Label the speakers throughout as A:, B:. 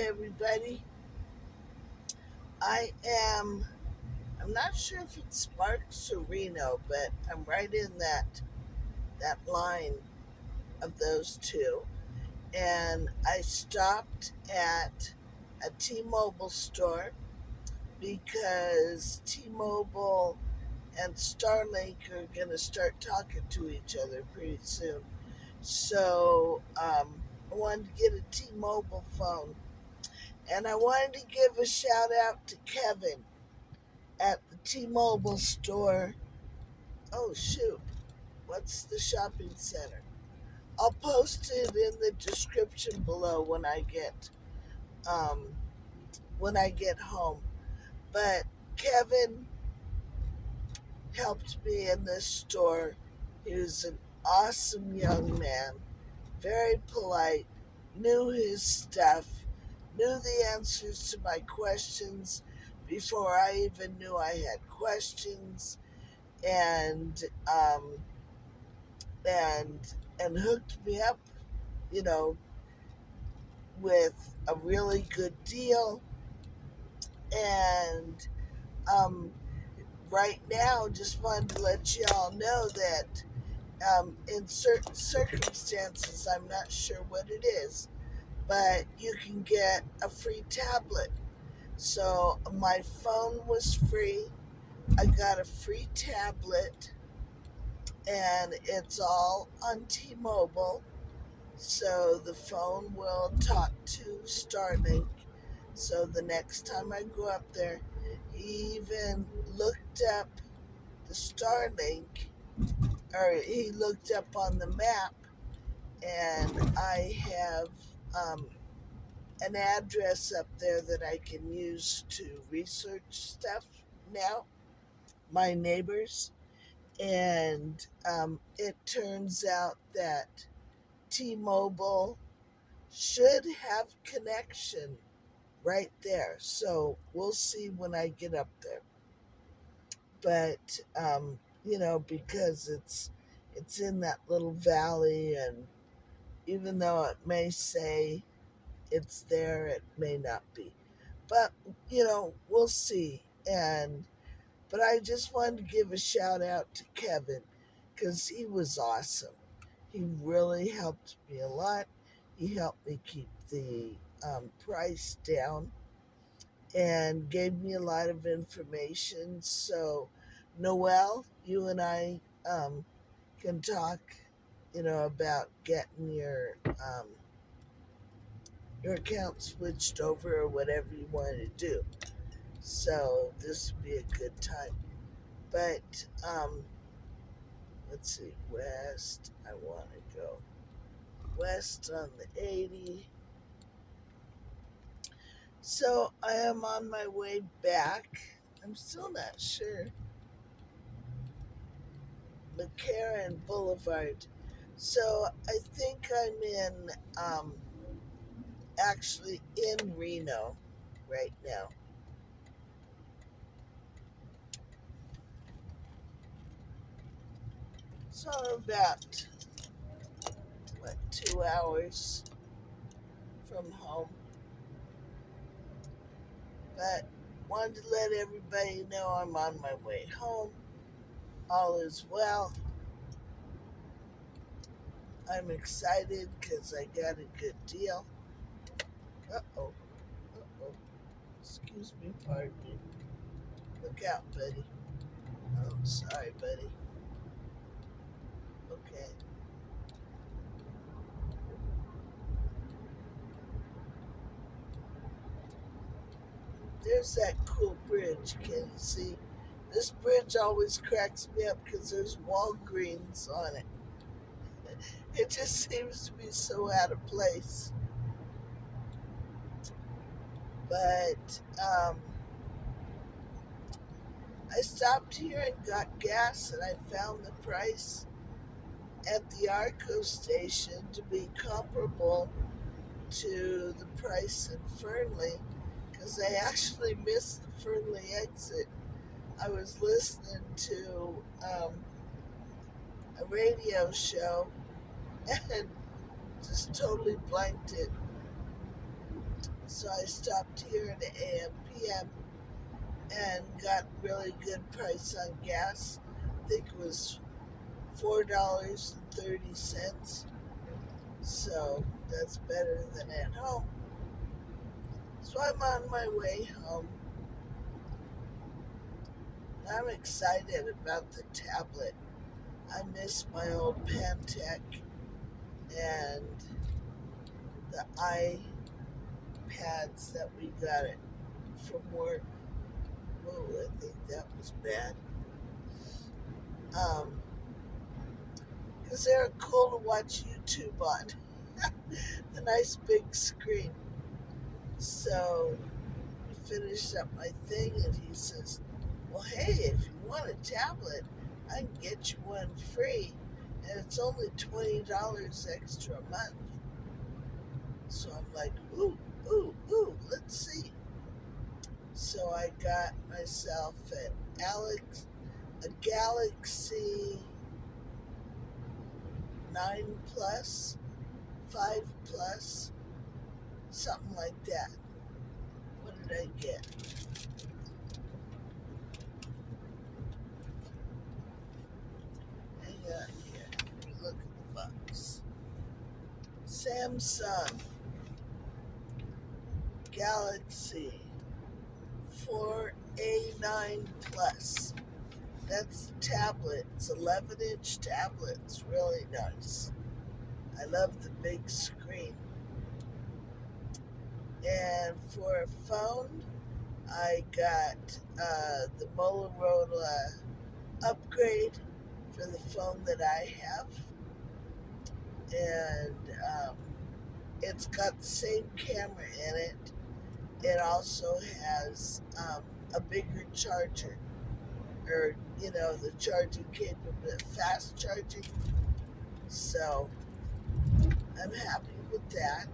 A: everybody. I am, I'm not sure if it's Sparks or Reno, but I'm right in that line of those two. And I stopped at a T-Mobile store because T-Mobile and Starlink are going to start talking to each other pretty soon. So I wanted to get a T-Mobile phone. And I wanted to give a shout out to Kevin at the T-Mobile store. Oh shoot, what's the shopping center? I'll post it in the description below um, when I get home. But Kevin helped me in this store. He was an awesome young man, very polite, knew his stuff, knew the answers to my questions before I even knew I had questions, and um, and and hooked me up, you know, with a really good deal. And um, right now, just wanted to let y'all know that in certain circumstances, I'm not sure what it is, but you can get a free tablet. So my phone was free. I got a free tablet, and it's all on T-Mobile. So the phone will talk to Starlink. So the next time I go up there, he even looked up the Starlink, or he looked up on the map, and I have um, an address up there that I can use to research stuff now, my neighbors. And it turns out that T Mobile should have connection right there. So we'll see when I get up there. But because it's in that little valley, and even though it may say it's there, it may not be. But we'll see. And but I just wanted to give a shout out to Kevin because he was awesome. He really helped me a lot. He helped me keep the price down and gave me a lot of information. So, Noel, you and I can talk, about getting your account switched over or whatever you want to do. So this would be a good time. But let's see, west. I want to go west on the 80. So I am on my way back. I'm still not sure. McCarran Boulevard. So I think I'm actually in Reno right now. So I'm about, 2 hours from home. But wanted to let everybody know I'm on my way home. All is well. I'm excited because I got a good deal. Uh oh. Uh oh. Excuse me, pardon me. Look out, buddy. Oh, sorry, buddy. Okay. There's that cool bridge. Can you see? This bridge always cracks me up because there's Walgreens on it. It just seems to be so out of place. But I stopped here and got gas, and I found the price at the Arco station to be comparable to the price in Fernley because I actually missed the Fernley exit. I was listening to a radio show and just totally blanked it. So I stopped here at AM PM and got really good price on gas. I think it was $4.30. So that's better than at home. So I'm on my way home. I'm excited about the tablet. I miss my old Pantech and the iPads that we got it from work. Whoa, I think that was bad. Because they're cool to watch YouTube on. The nice big screen. So we finished up my thing, and he says, "Well, hey, if you want a tablet, I can get you one free, and it's only $20 extra a month." So I'm like, "Ooh, ooh, ooh, let's see." So I got myself a Galaxy 9 Plus, 5 Plus, something like that. What did I get? Hang on here. Let me look at the box. Samsung Galaxy 4A9 Plus. That's the tablet. It's 11-inch tablet. It's really nice. I love the big screen. And for a phone, I got the Motorola upgrade for the phone that I have. And it's got the same camera in it. It also has a bigger charger, or the charging capability, fast charging. So I'm happy with that.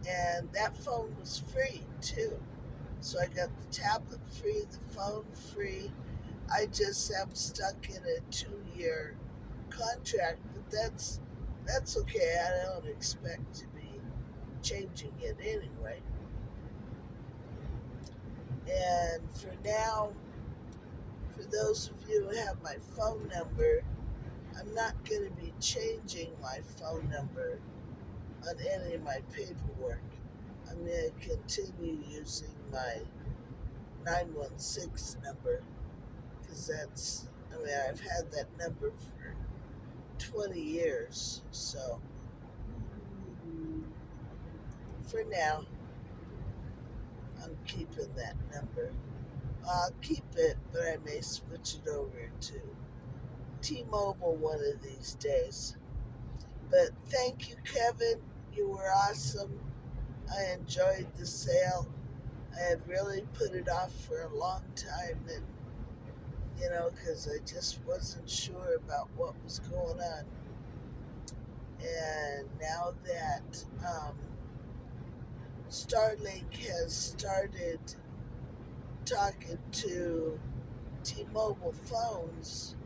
A: And that phone was free too. So I got the tablet free, the phone free. I just am stuck in a 2-year contract, but that's okay. I don't expect to be changing it anyway. And for now, for those of you who have my phone number, I'm not going to be changing my phone number on any of my paperwork. I'm going to continue using my 916 number, because I've had that number for 20 years. So for now, I'm keeping that number. I'll keep it, but I may switch it over to T-Mobile one of these days. But thank you, Kevin. You were awesome. I enjoyed the sale. I had really put it off for a long time, and because I just wasn't sure about what was going on. And now that Starlink has started talking to T-Mobile phones,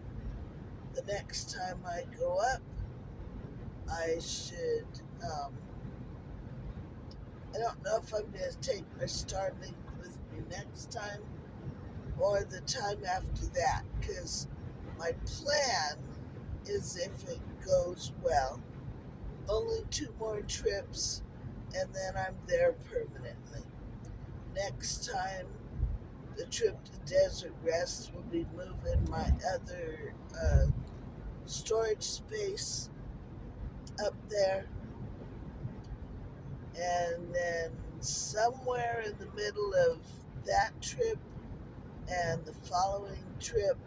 A: the next time I go up, I should. I don't know if I'm going to take my Starlink with me next time or the time after that, because my plan is, if it goes well, only 2 more trips, and then I'm there permanently. Next time, the trip to Desert Rest will be moving my other storage space up there. And then somewhere in the middle of that trip and the following trip,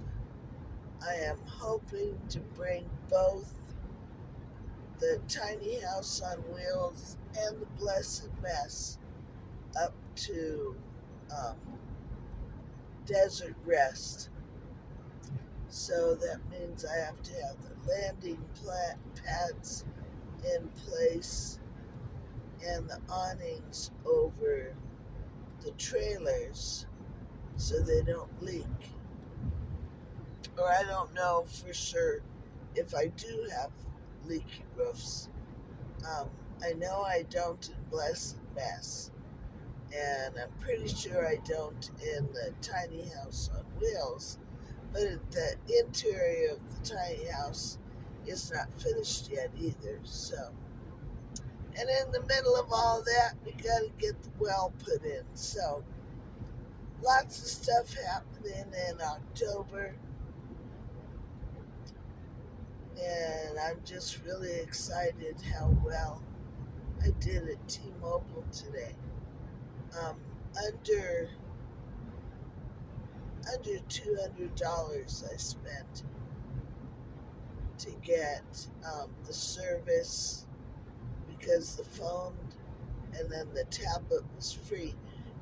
A: I am hoping to bring both the tiny house on wheels and the blessed mess up to Desert Rest. So that means I have to have the landing pads in place and the awnings over the trailers so they don't leak. Or I don't know for sure if I do have leaky roofs. I know I don't in Blessed Mess, and I'm pretty sure I don't in the tiny house on wheels, but the interior of the tiny house is not finished yet either. So, and in the middle of all that, we got to get the well put in. So, lots of stuff happening in October, and I'm just really excited how well I did at T-Mobile today. Um, under $200 I spent to get the service because the phone and then the tablet was free.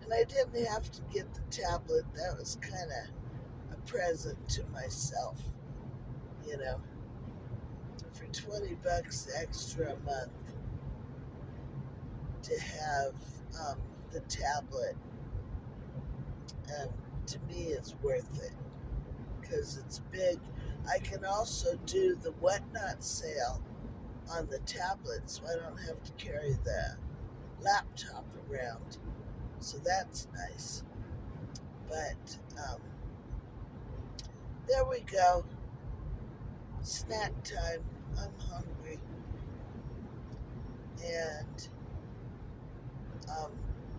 A: And I didn't have to get the tablet. That was kind of a present to myself, you know, for $20 extra a month to have the tablet. To me, is worth it because it's big. I can also do the whatnot sale on the tablet, so I don't have to carry the laptop around. So that's nice. But there we go. Snack time. I'm hungry. And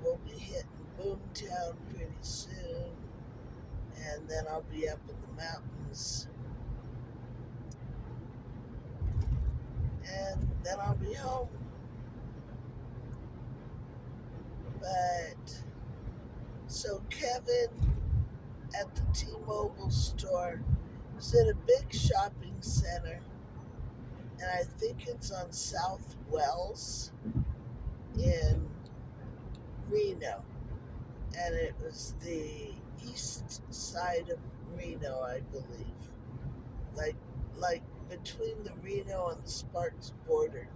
A: we'll be hitting Boomtown pretty soon. And then I'll be up in the mountains. And then I'll be home. But so Kevin at the T-Mobile store is at a big shopping center, and I think it's on South Wells in Reno, and it was the east side of Reno, I believe, like between the Reno and the Sparks border,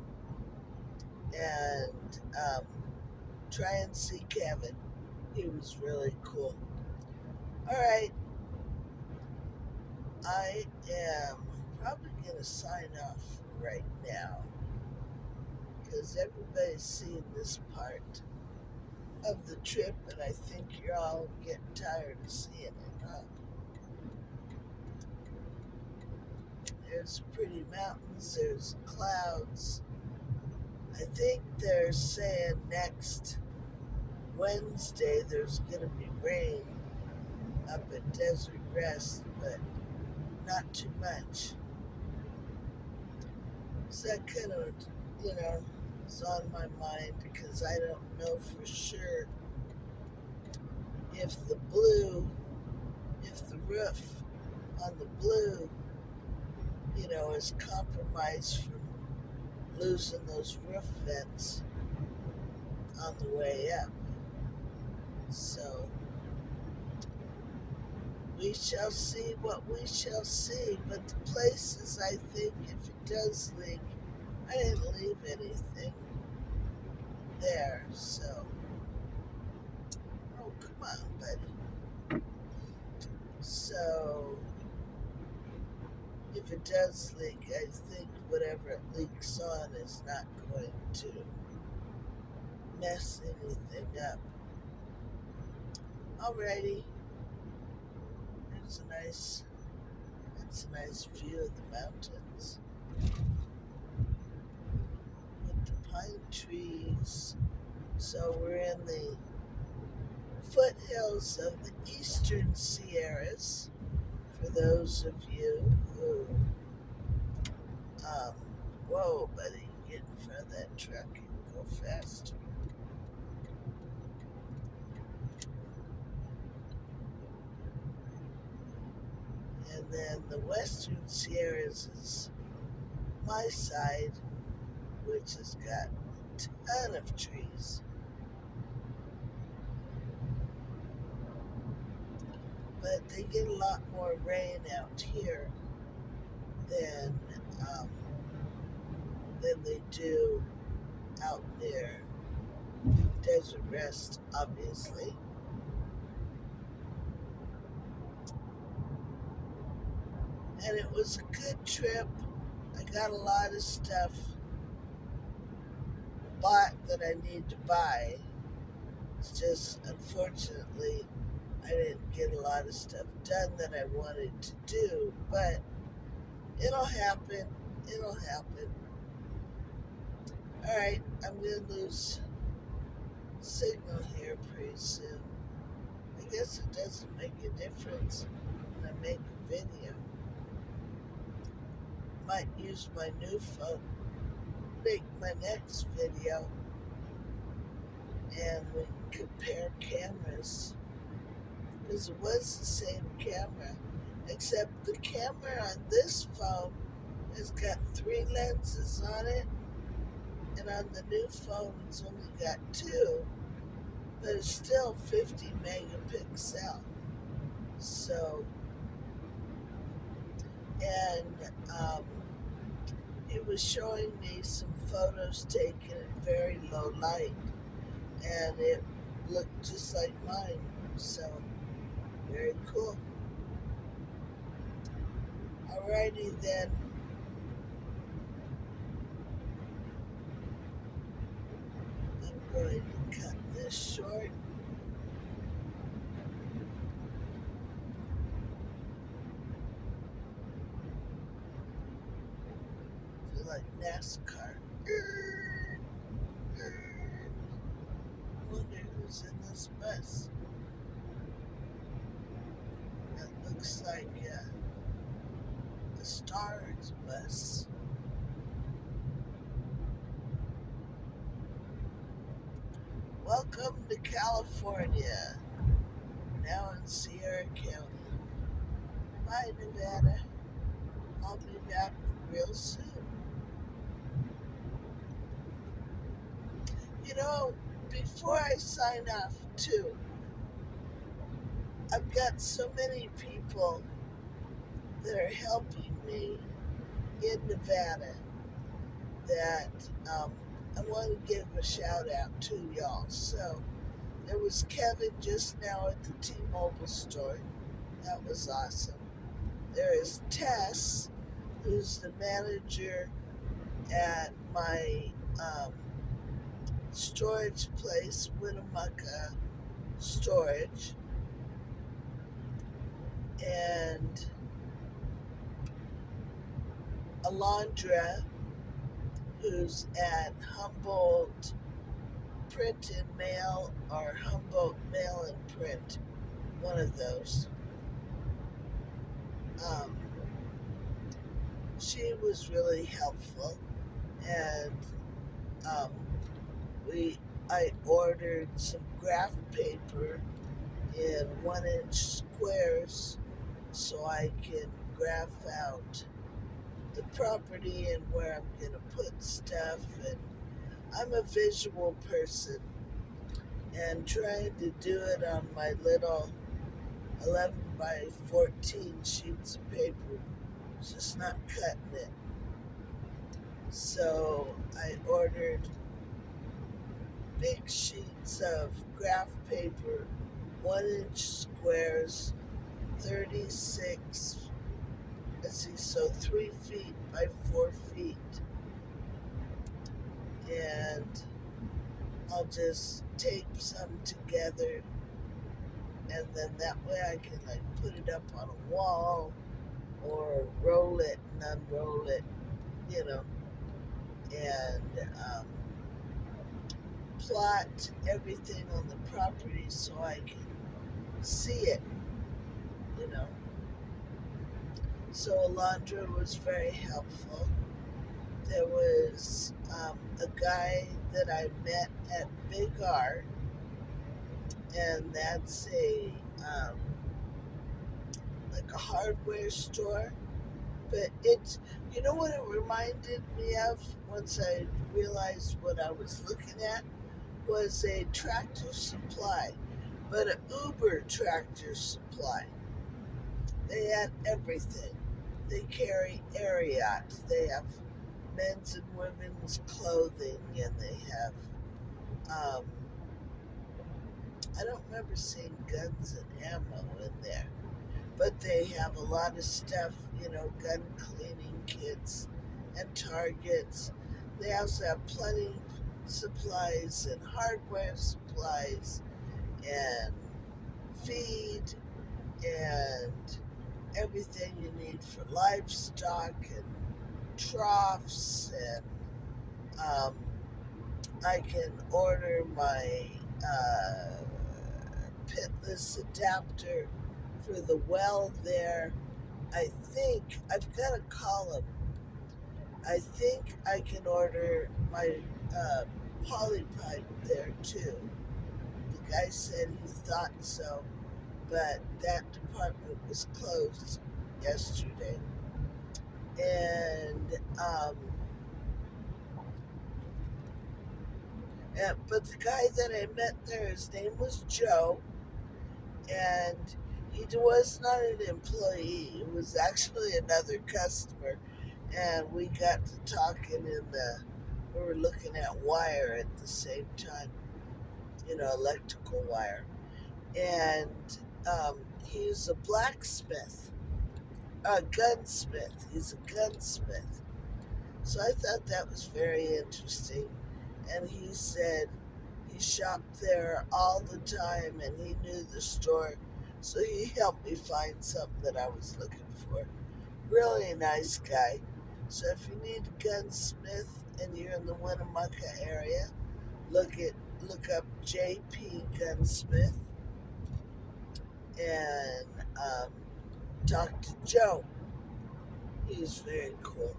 A: and try and see Kevin. He was really cool. All right, I am probably gonna sign off right now because everybody's seen this part of the trip, and I think you're all getting tired of seeing it, huh? There's pretty mountains, there's clouds. I think they're saying next Wednesday there's going to be rain up at Desert Rest, but not too much. So that kind of, is on my mind because I don't know for sure if the roof on the blue, is compromised from losing those roof vents on the way up. So we shall see what we shall see. But the places, I think, if it does leak, I didn't leave anything there. So, oh, come on, buddy. So, if it does leak, I think whatever it leaks on is not going to mess anything up. Alrighty. That's a nice view of the mountains with the pine trees. So we're in the foothills of the Eastern Sierras. For those of you who, whoa, buddy, get in front of that truck and go faster. And then the Western Sierras is my side, which has got a ton of trees. But they get a lot more rain out here than they do out near Desert Rest, obviously. And it was a good trip. I got a lot of stuff bought that I need to buy. It's just, unfortunately, I didn't get a lot of stuff done that I wanted to do, but it'll happen. It'll happen. Alright, I'm going to lose signal here pretty soon. I guess it doesn't make a difference when I make a video. Might use my new phone, make my next video, and we can compare cameras. Because it was the same camera, except the camera on this phone has got 3 lenses on it, and on the new phone it's only got 2, but it's still 50 megapixel. So, and it was showing me some photos taken in very low light, and it looked just like mine. So, very cool. Alrighty then. I'm going to cut this short. I feel like NASCAR. I wonder who's in this bus. It looks like a Star's bus. Welcome to California, now in Sierra County. Bye, Nevada. I'll be back real soon. You know, before I sign off, too, I've got so many people that are helping me in Nevada that I want to give a shout out to y'all. So there was Kevin just now at the T-Mobile store. That was awesome. There is Tess, who's the manager at my storage place, Winnemucca Storage. And Alondra, who's at Humboldt Print and Mail, or Humboldt Mail and Print, one of those. She was really helpful, and I ordered some graph paper in 1-inch squares so I can graph out the property and where I'm going to put stuff. And I'm a visual person, and trying to do it on my little 11 by 14 sheets of paper is just not cutting it. So I ordered big sheets of graph paper, 1-inch squares, 36, so 3 feet by 4 feet. And I'll just tape some together, and then that way I can like put it up on a wall or roll it and unroll it, you know, and plot everything on the property so I can see it, you know. So Alondra was very helpful. There was a guy that I met at Big R, and that's a like a hardware store. But it's, you know what it reminded me of once I realized what I was looking at was a Tractor Supply, but an Uber Tractor Supply. They had everything. They carry Ariat. They have men's and women's clothing, and they have, I don't remember seeing guns and ammo in there, but they have a lot of stuff, you know, gun cleaning kits and targets. They also have plenty supplies and hardware supplies and feed and everything you need for livestock and troughs, and um, I can order my uh, pitless adapter for the well there. I think I've got to call him. I think I can order my uh, poly pipe there too. The guy said he thought so, but that department was closed yesterday. And but the guy that I met there, his name was Joe, and he was not an employee. It was actually another customer, and we got to talking we were looking at wire at the same time, electrical wire. And he's a blacksmith, a gunsmith. He's a gunsmith. So I thought that was very interesting. And he said he shopped there all the time and he knew the store. So he helped me find something that I was looking for. Really nice guy. So if you need a gunsmith and you're in the Winnemucca area, look up JP Gunsmith and talk to Joe. He's very cool.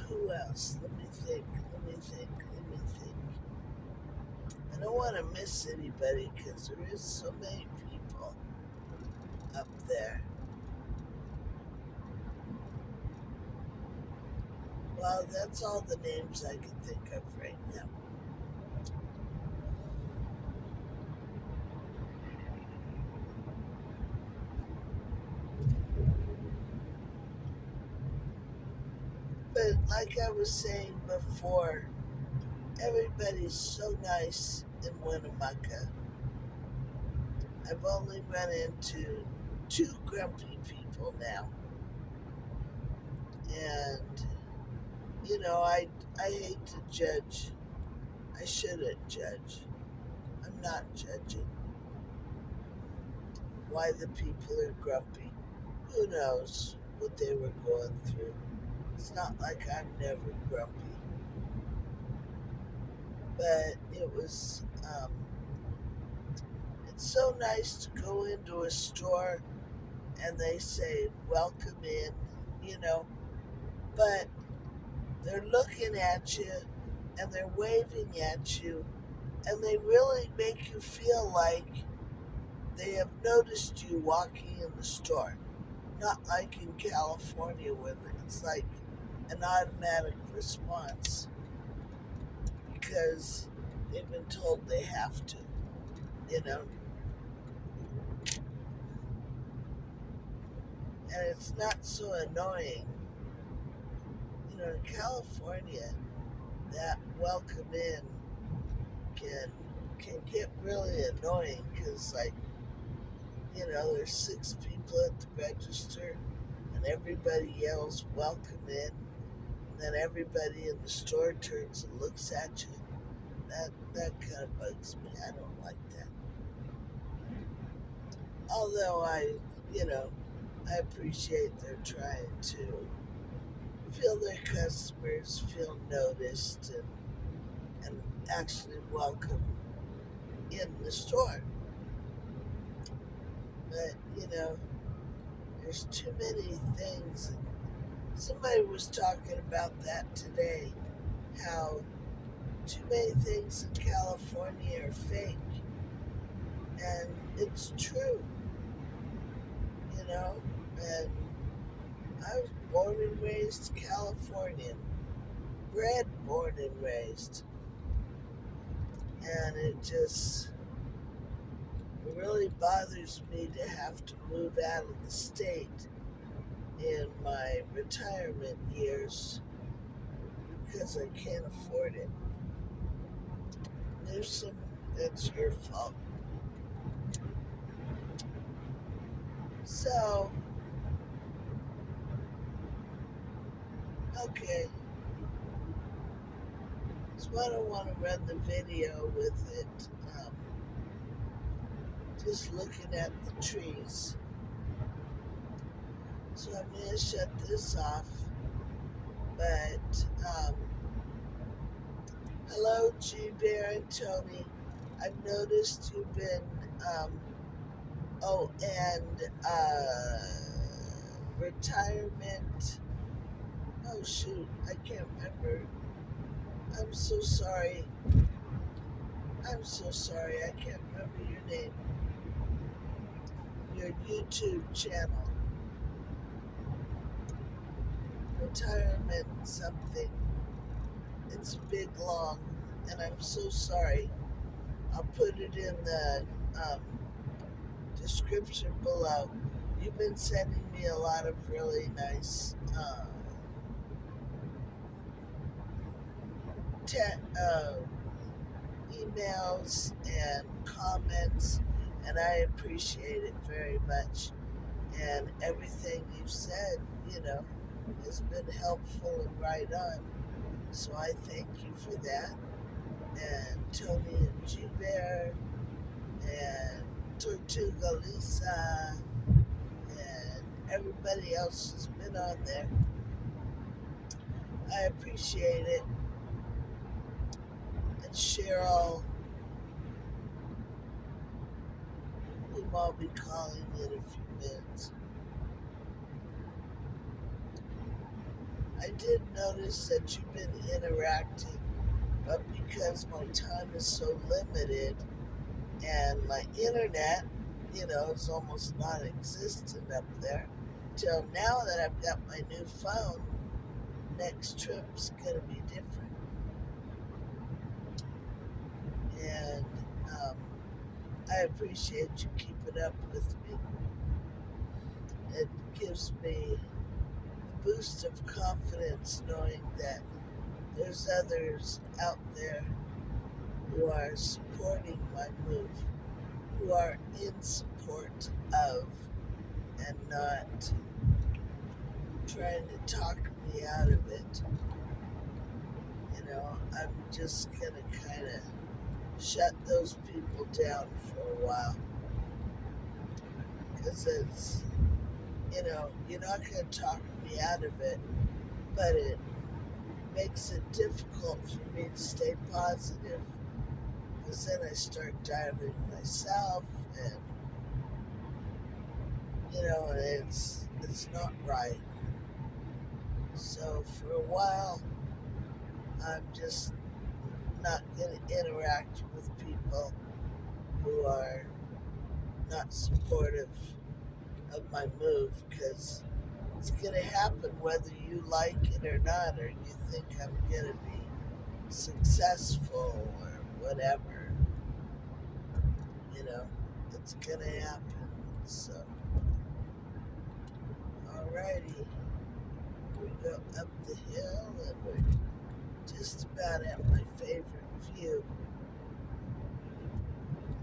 A: Who else? Let me think. I don't want to miss anybody because there is so many people up there. Well, that's all the names I can think of right now. But like I was saying before, everybody's so nice in Winnemucca. I've only run into two grumpy people now. And, I hate to judge. I shouldn't judge. I'm not judging why the people are grumpy. Who knows what they were going through? It's not like I'm never grumpy. But it's so nice to go into a store and they say, welcome in, you know, but they're looking at you and they're waving at you and they really make you feel like they have noticed you walking in the store. Not like in California where it's like an automatic response because they've been told they have to, you know. And it's not so annoying. In California, that welcome in can get really annoying because, like, there's 6 people at the register and everybody yells welcome in, and then everybody in the store turns and looks at you. That kind of bugs me. I don't like that. Although I appreciate they're trying to feel their customers feel noticed and actually welcome in the store. But, there's too many things. Somebody was talking about that today, how too many things in California are fake. And it's true, and I was born and raised Californian, bred, born and raised, and it really bothers me to have to move out of the state in my retirement years because I can't afford it. Newsom, that's your fault. So, okay. It's So I don't want to run the video with it. Just looking at the trees. So I'm going to shut this off. But hello, G Bear and Tony. I've noticed you've been, and retirement. Oh, shoot, I can't remember. I'm so sorry. I'm so sorry, I can't remember your name. Your YouTube channel. Retirement something. It's big, long, and I'm so sorry. I'll put it in the description below. You've been sending me a lot of really nice emails and comments, and I appreciate it very much. And everything you've said, has been helpful and right on. So I thank you for that. And Tony and G Bear and Tortuga Lisa and everybody else who's been on there. I appreciate it. And Cheryl, whom I'll be calling in a few minutes. I did notice that you've been interacting, but because my time is so limited and my internet, is almost non-existent up there, till now that I've got my new phone, next trip's gonna be different. And I appreciate you keeping up with me. It gives me a boost of confidence knowing that there's others out there who are supporting my move, who are in support of and not trying to talk me out of it. I'm just gonna kind of shut those people down for a while, because it's, you're not gonna talk me out of it, but it makes it difficult for me to stay positive, because then I start doubting myself, and it's not right. So for a while, I'm just not going to interact with people who are not supportive of my move, because it's going to happen whether you like it or not, or you think I'm going to be successful or whatever. It's going to happen. So, alrighty. We go up the hill, and we're just about at my favorite view.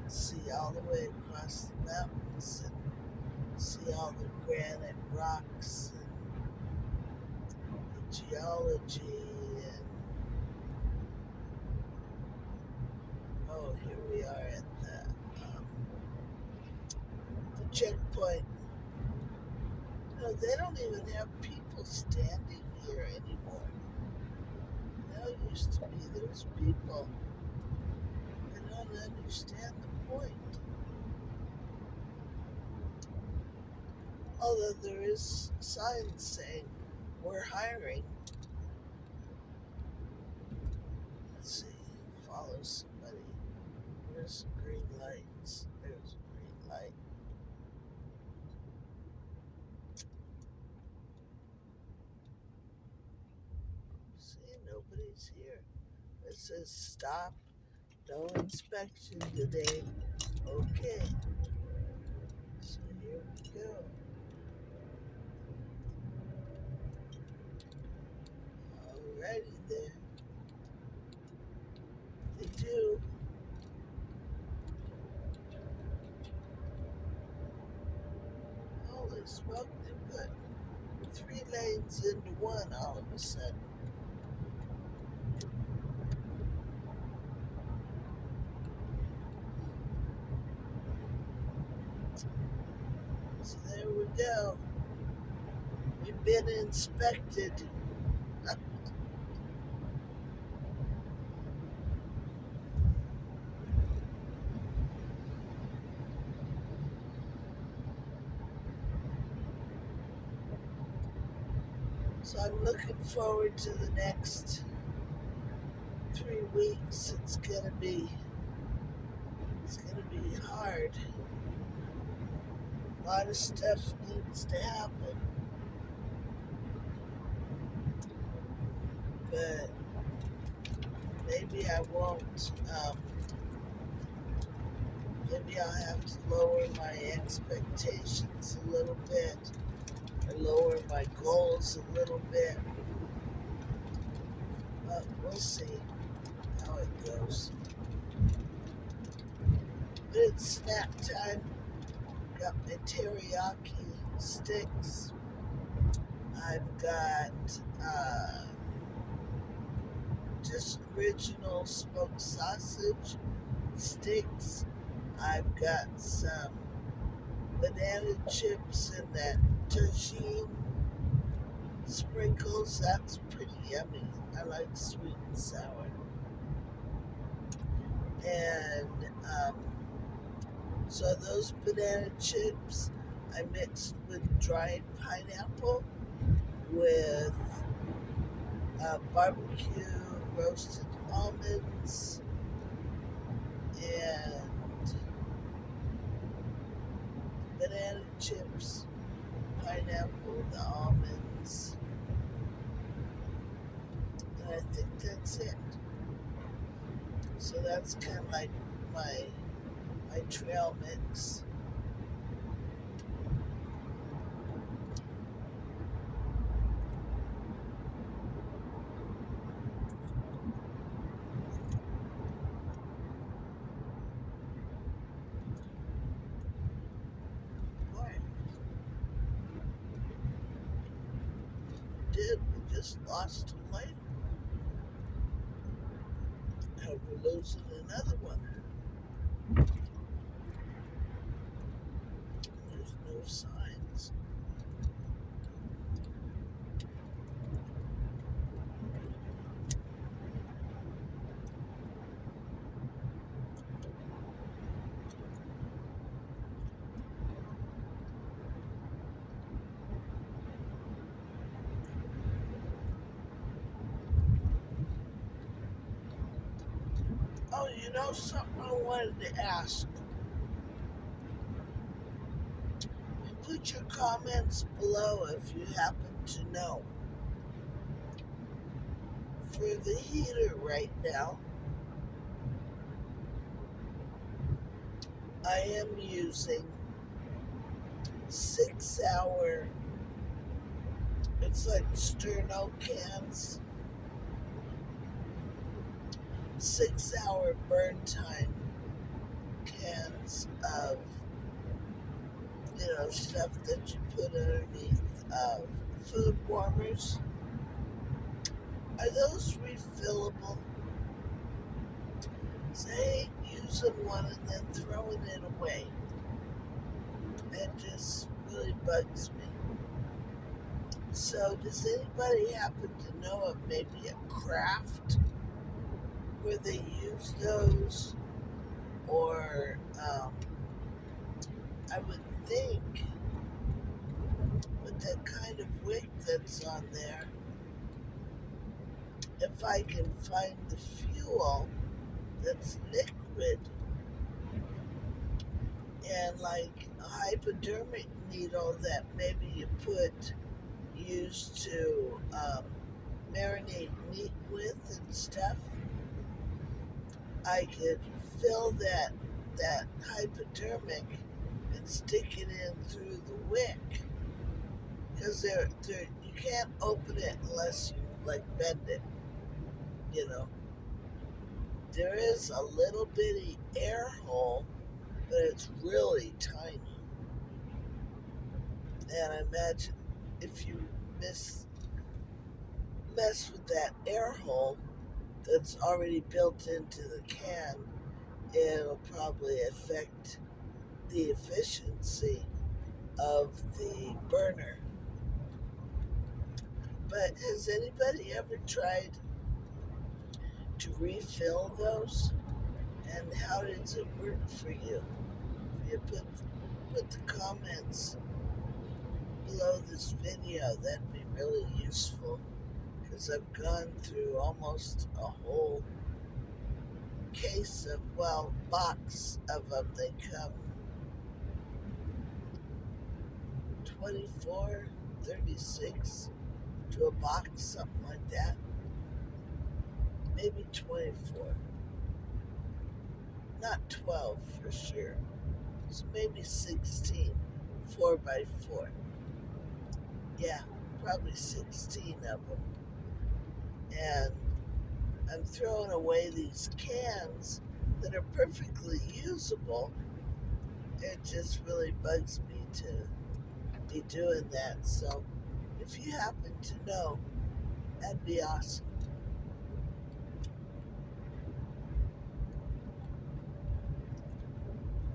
A: See all the way across the mountains, and see all the granite rocks and the geology, and here we are at the checkpoint. No, they don't even have people standing here anymore. Now used to be those people. I don't understand the point. Although there is signs saying we're hiring. Let's see, follow somebody. There's green lights. There's a green light. See, nobody's here. It says stop. No inspection today. Okay. So here we go. Alrighty then. They do. Holy smoke, they put 3 lanes into one all of a sudden. So there we go. We've been inspected. So I'm looking forward to the next 3 weeks. It's gonna be hard. A lot of stuff needs to happen, but maybe I won't. Maybe I'll have to lower my expectations a little bit, or lower my goals a little bit. But we'll see how it goes. But it's snack time. Got my teriyaki sticks. I've got just original smoked sausage sticks. I've got some banana chips and that tagine sprinkles. That's pretty yummy. I like sweet and sour. And so those banana chips I mixed with dried pineapple with barbecue roasted almonds and banana chips, pineapple, the almonds, and I think that's it. So that's kind of like my trail mix. Boy, we just lost a leg. Now we're losing another one. There's no signs. Oh, something I wanted to ask. Put your comments below if you happen to know. For the heater right now, I am using 6-hour, it's like sterno cans, 6-hour burn time cans of, stuff that you put underneath food warmers. Are those refillable? So I hate using one and then throwing it away. It just really bugs me. So does anybody happen to know of maybe a craft where they use those? Or I would think with that kind of wick that's on there, if I can find the fuel that's liquid and like a hypodermic needle that maybe you used to marinate meat with and stuff, I could fill that hypodermic and stick it in through the wick, because you can't open it unless you like bend it. There is a little bitty air hole, but it's really tiny. And I imagine if you mess with that air hole that's already built into the can, it'll probably affect the efficiency of the burner. But has anybody ever tried to refill those? And how does it work for you? If you put the comments below this video, that'd be really useful, because I've gone through almost a whole case of, well, box of them. They come 24, 36 to a box, something like that. Maybe 24. Not 12 for sure. So maybe 16. 4 by 4. Yeah, probably 16 of them. And I'm throwing away these cans that are perfectly usable. It just really bugs me to be doing that. So if you happen to know, that'd be awesome.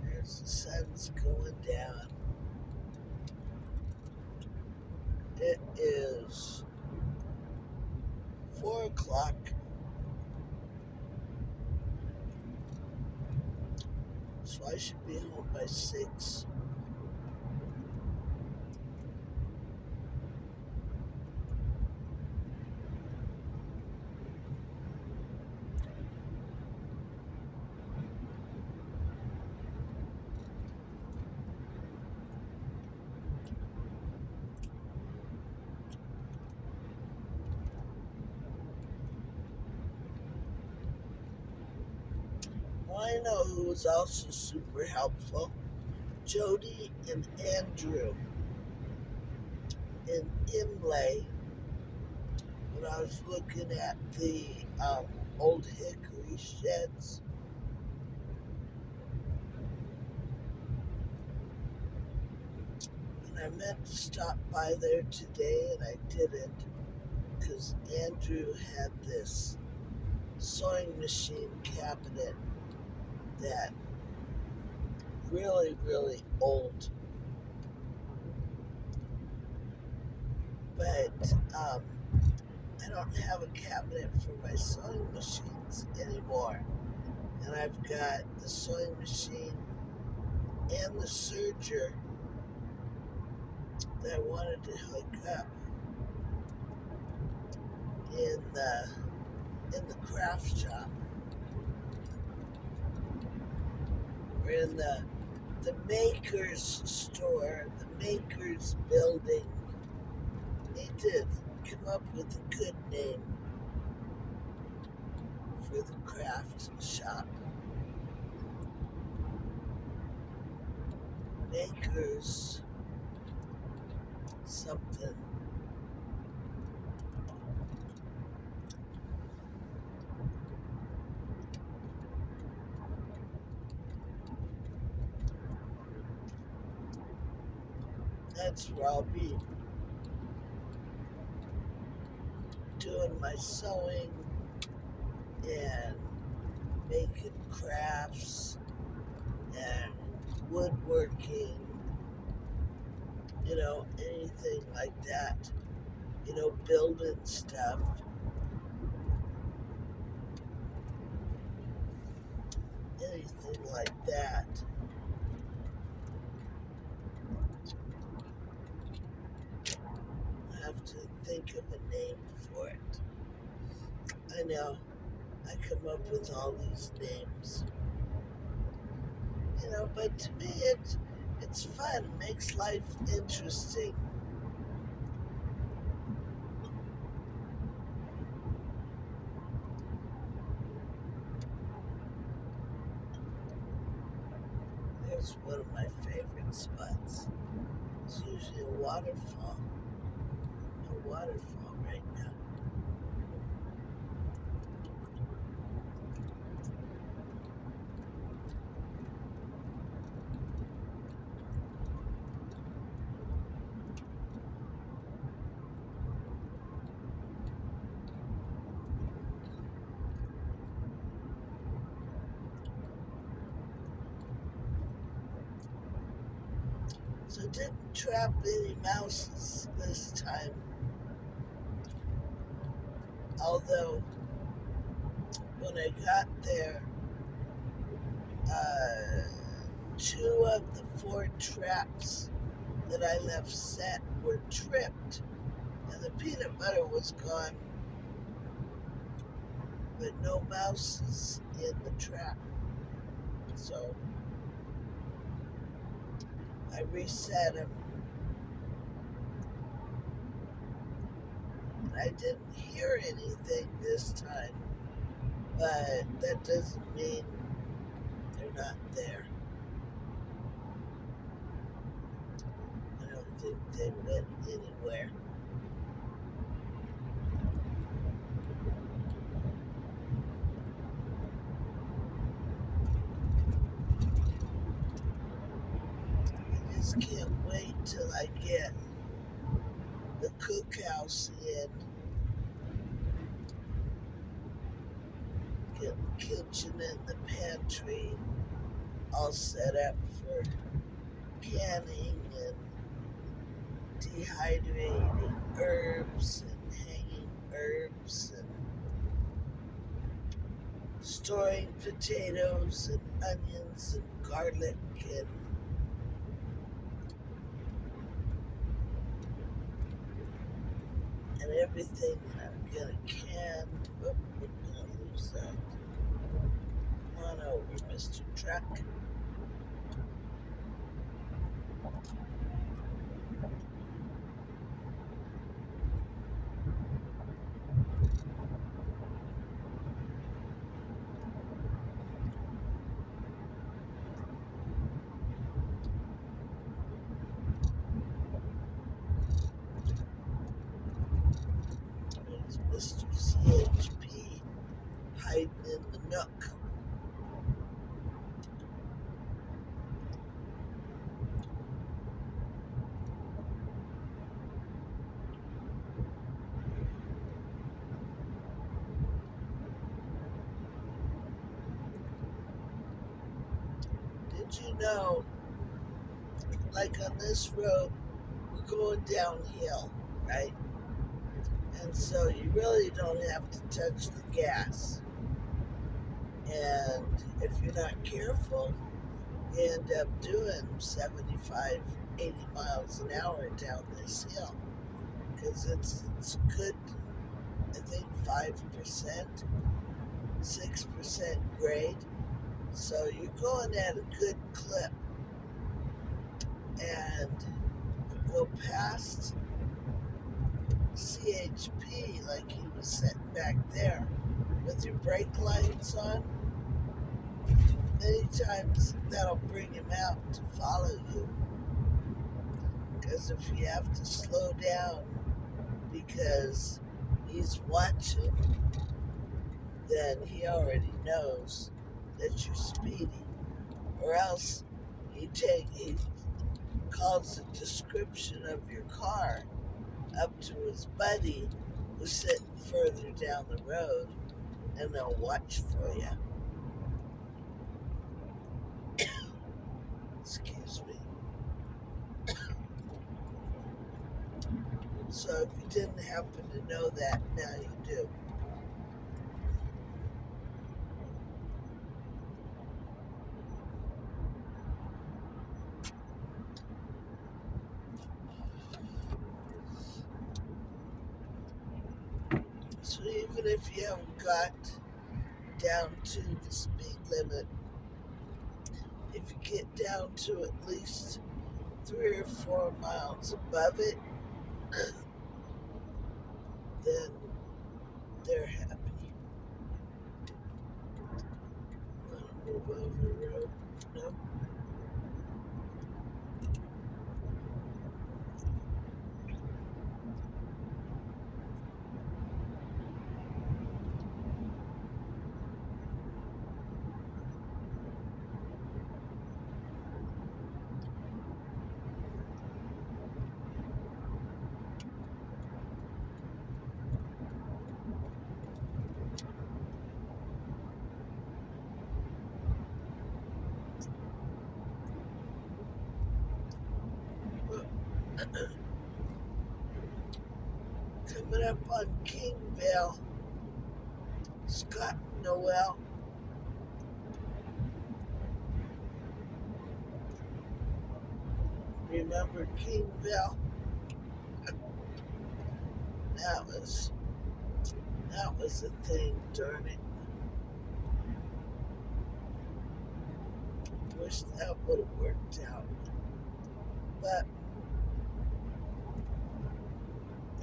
A: There's the sun's going down. It is 4 o'clock. So I should be home by 6. Well, I know who was also super helpful. Jody and Andrew in Imlay, when I was looking at the old hickory sheds. And I meant to stop by there today, and I didn't, because Andrew had this sewing machine cabinet that really, really old. But I don't have a cabinet for my sewing machines anymore. And I've got the sewing machine and the serger that I wanted to hook up in the craft shop, or in the maker's store, the maker's building. Need to come up with a good name for the craft shop. Makers something. That's where I'll be doing my sewing and making crafts and woodworking, anything like that, building stuff, anything like that. I have to think of a name for it. I know, I come up with all these names, but to me it's fun, makes life interesting. There's one of my favorite spots. It's usually a waterfall. A waterfall right now. So I didn't trap any mouses this time. Although, when I got there, uh, 2 of the 4 traps that I left set were tripped, and the peanut butter was gone, but no mouses in the trap. So I reset them. I didn't hear anything this time, but that doesn't mean they're not there. I don't think they went anywhere. I just can't wait till I get the cookhouse in, get the kitchen and the pantry all set up for canning and dehydrating herbs and hanging herbs and storing potatoes and onions and garlic and everything that I'm gonna can. Oh, we're gonna lose that. Come on over, Mr. Truck. There's Mr. CHP hiding in the nook. Did you know, like on this road, we're going downhill, right? And so you really don't have to touch the gas. And if you're not careful, you end up doing 75, 80 miles an hour down this hill. Because it's good, I think 5%, 6% grade. So you're going at a good clip. And if you go past CHP like he was sitting back there with your brake lights on, many times that'll bring him out to follow you. Because if you have to slow down because he's watching, then he already knows that you're speeding. Or else he calls the description of your car up to his buddy who's sitting further down the road, and they'll watch for you. Excuse me. So if you didn't happen to know that, now you do. So even if you haven't got down to the speed limit, if you get down to at least 3 or 4 miles above it, then they're happy. Want to move over the road? No. Coming up on Kingville, Scott and Noel. Remember Kingville? That was a thing, darn it. Wish that would have worked out. But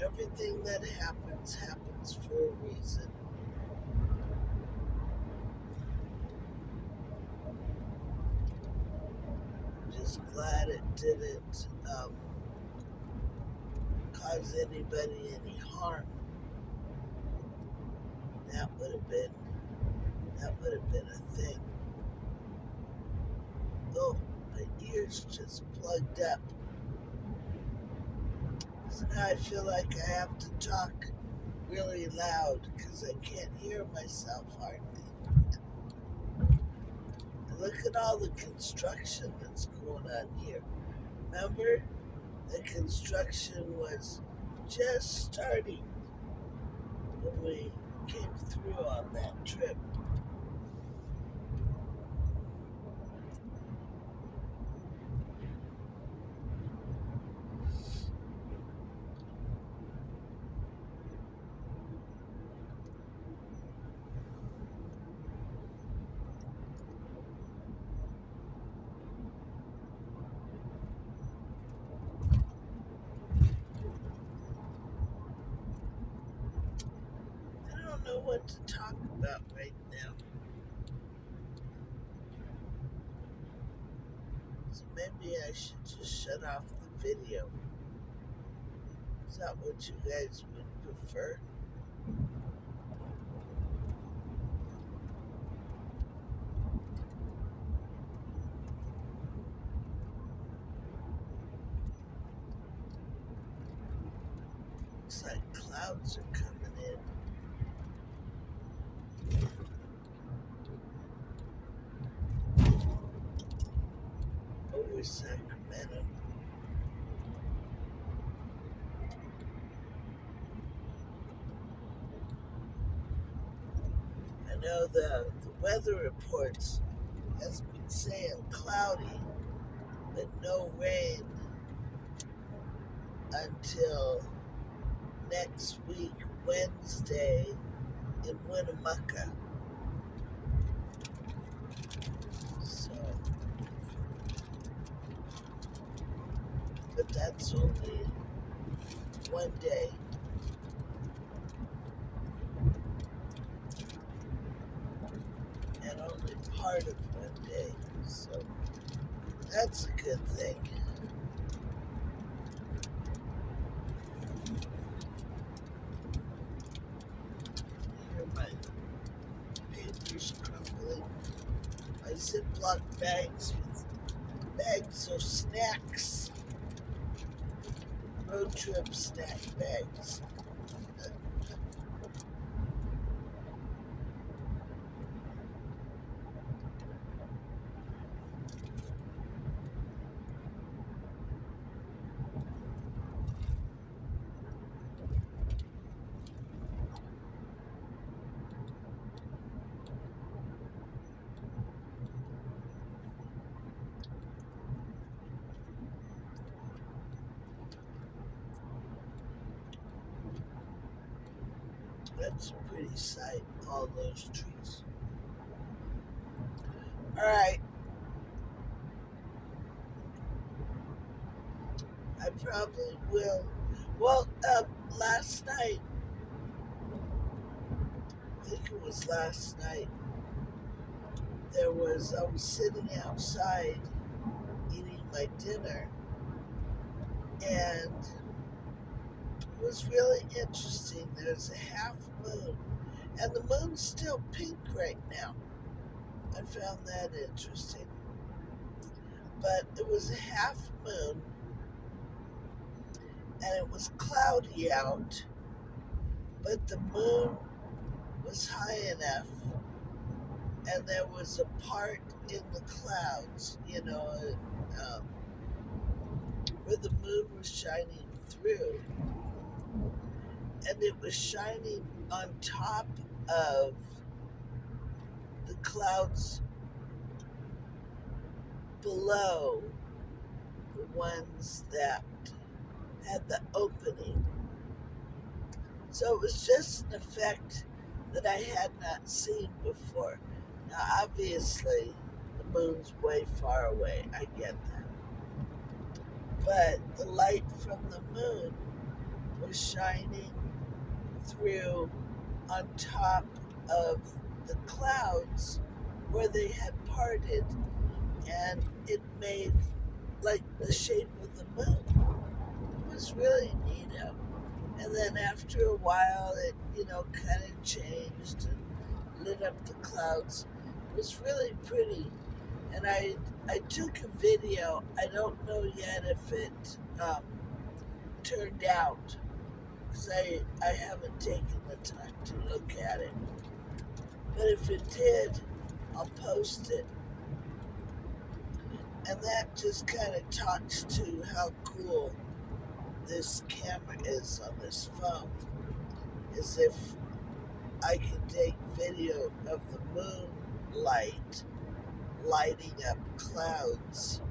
A: everything that happens for a reason. Just glad it didn't cause anybody any harm. That would have been a thing. Oh, my ears just plugged up. So now I feel like I have to talk really loud because I can't hear myself hardly. And look at all the construction that's going on here. Remember, the construction was just starting when we came through on that trip. I don't know what to talk about right now. So maybe I should just shut off the video. Is that what you guys would prefer? Looks like clouds are coming in. Over Sacramento. I know the weather reports has been saying cloudy, but no rain until next week, Wednesday, in Winnemucca. So, but that's only one day. And only part of one day. So, that's a good thing. Here my papers crumbling. My Ziploc bags with bags of snacks. Road trip snack bags. That's a pretty sight, all those trees. Alright. I probably will. Well, last night, I think it was last night, I was sitting outside eating my dinner, and it was really interesting. There's a half moon, and the moon's still pink right now. I found that interesting. But it was a half moon, and it was cloudy out, but the moon was high enough, and there was a part in the clouds, where the moon was shining through, and it was shining on top of the clouds below the ones that had the opening. So it was just an effect that I had not seen before. Now, obviously, the moon's way far away. I get that. But the light from the moon was shining through on top of the clouds where they had parted, and it made like the shape of the moon. It was really neato. And then after a while, it, kind of changed and lit up the clouds. It was really pretty. And I took a video. I don't know yet if it turned out, because I haven't taken the time to look at it. But if it did, I'll post it. And that just kind of talks to how cool this camera is on this phone. As if I could take video of the moonlight lighting up clouds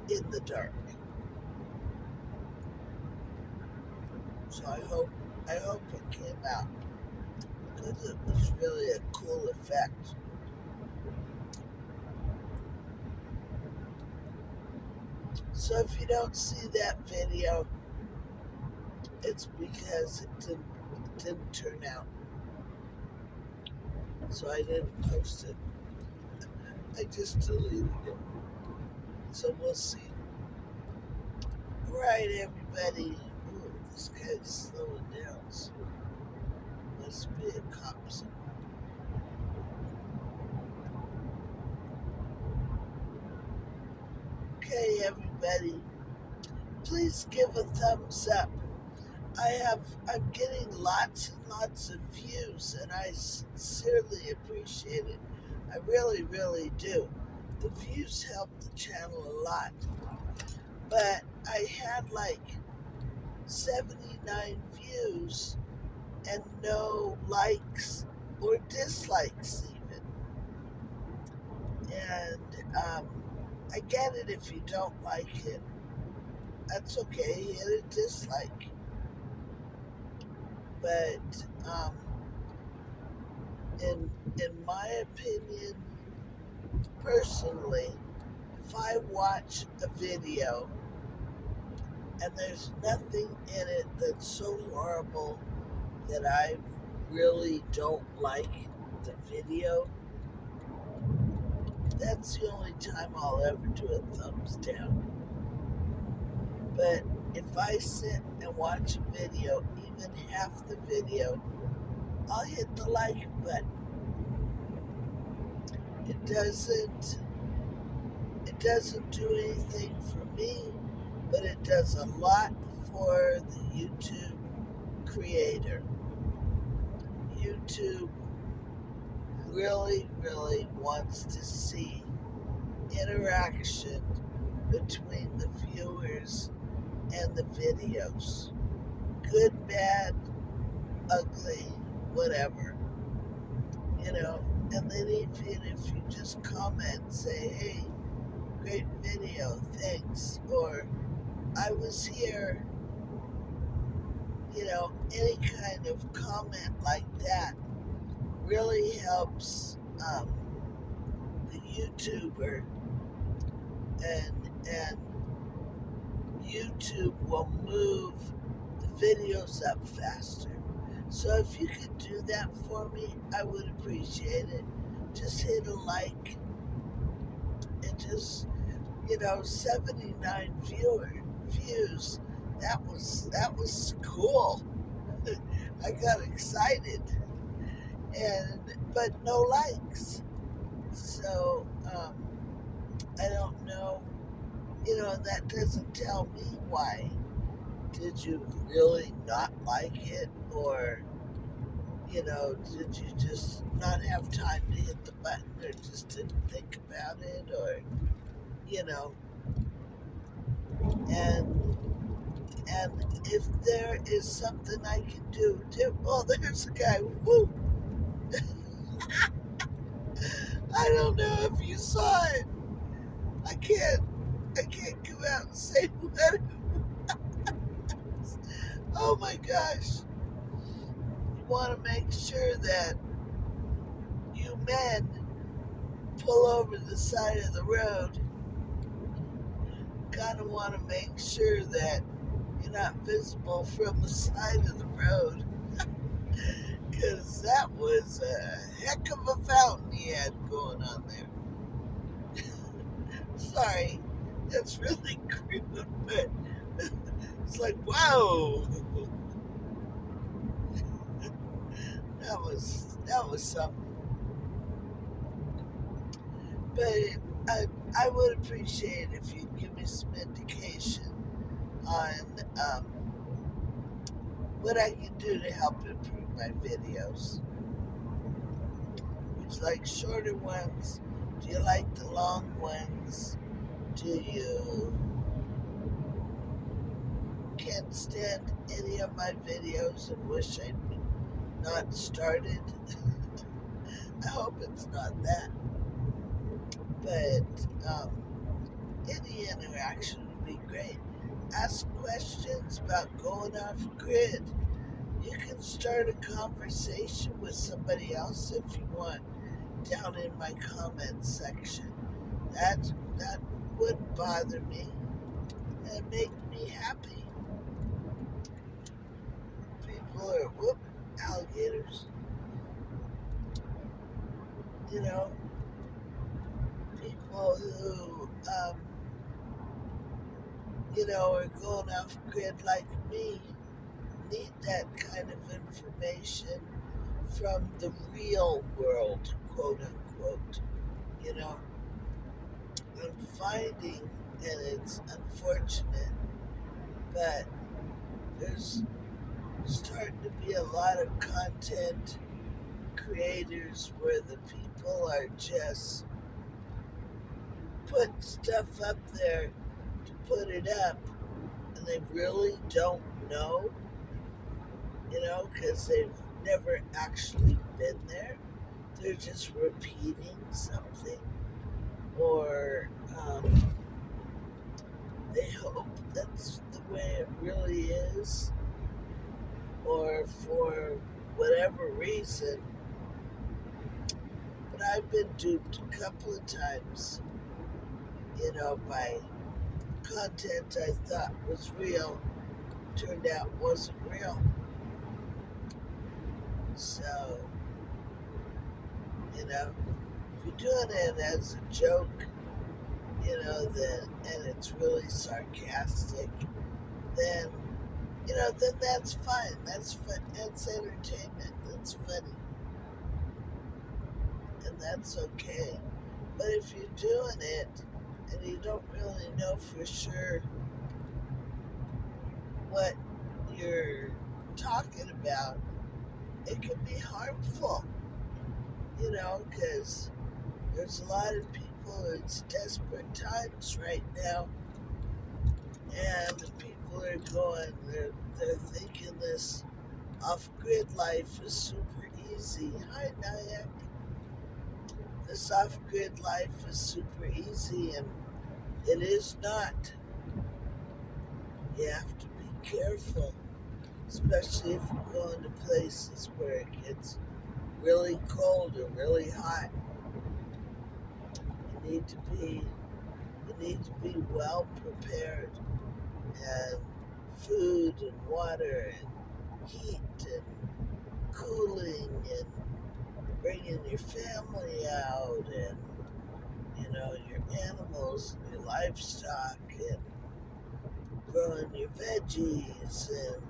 A: in the dark. So I hope it came out, because it was really a cool effect. So if you don't see that video, it's because it didn't turn out. So I didn't post it. I just deleted it. So we'll see. Alright, everybody. Ooh, this guy's slowing down. So must be a cop somewhere. Okay, everybody. Please give a thumbs up. I'm getting lots and lots of views, and I sincerely appreciate it. I really, really do. The views help the channel a lot. But I had like 79 views and no likes or dislikes even. And I get it if you don't like it. That's okay, hit a dislike. But in my opinion, personally, if I watch a video and there's nothing in it that's so horrible that I really don't like the video, that's the only time I'll ever do a thumbs down. But if I sit and watch a video, even half the video, I'll hit the like button. It doesn't do anything for me, but it does a lot for the YouTube creator. YouTube really, really wants to see interaction between the viewers and the videos. Good, bad, ugly, whatever. And then even if you just comment and say, hey, great video, thanks, or I was here, any kind of comment like that really helps the YouTuber, and YouTube will move the videos up faster. So if you could do that for me, I would appreciate it. Just hit a like, and just 79 views. That was cool. I got excited, but no likes. So I don't know. That doesn't tell me why. Did you really not like it, or did you just not have time to hit the button, or just didn't think about it, or and if there is something I can do to, oh, there's a guy. Woo! I don't know if you saw it. I can't come out and say what. Oh my gosh! You want to make sure that you men pull over the side of the road. Kind of want to make sure that you're not visible from the side of the road, because that was a heck of a fountain he had going on there. Sorry, that's really crude, but it's like, wow, that was something. But I would appreciate it if you'd give me some indication on what I can do to help improve my videos. Would you like shorter ones? Do you like the long ones? Do you can't stand any of my videos and wish I'd not started? I hope it's not that. But any interaction would be great. Ask questions about going off grid. You can start a conversation with somebody else if you want down in my comments section. That wouldn't bother me and make me happy. People are alligators. You know, people who are going off grid like me need that kind of information from the real world, quote unquote. You know, I'm finding, and it's unfortunate, but there's starting to be a lot of content creators where the people are just putting stuff up there to put it up, and they really don't know, because they've never actually been there. They're just repeating something, or they hope that's the way it really is, or for whatever reason. But I've been duped a couple of times, by content I thought was real, turned out wasn't real. So, if you're doing it as a joke, then, and it's really sarcastic, then, then that's fine. That's fun. That's entertainment. That's funny. And that's okay. But if you're doing it and you don't really know for sure what you're talking about, it can be harmful, because there's a lot of people, it's desperate times right now, and the people are they're thinking this off-grid life is super easy. Hi, Nyack. This off-grid life is super easy, and it is not. You have to be careful, especially if you're going to places where it gets really cold or really hot. You need to be well prepared, and food and water and heat and cooling and bringing your family out, and your animals and your livestock, and growing your veggies, and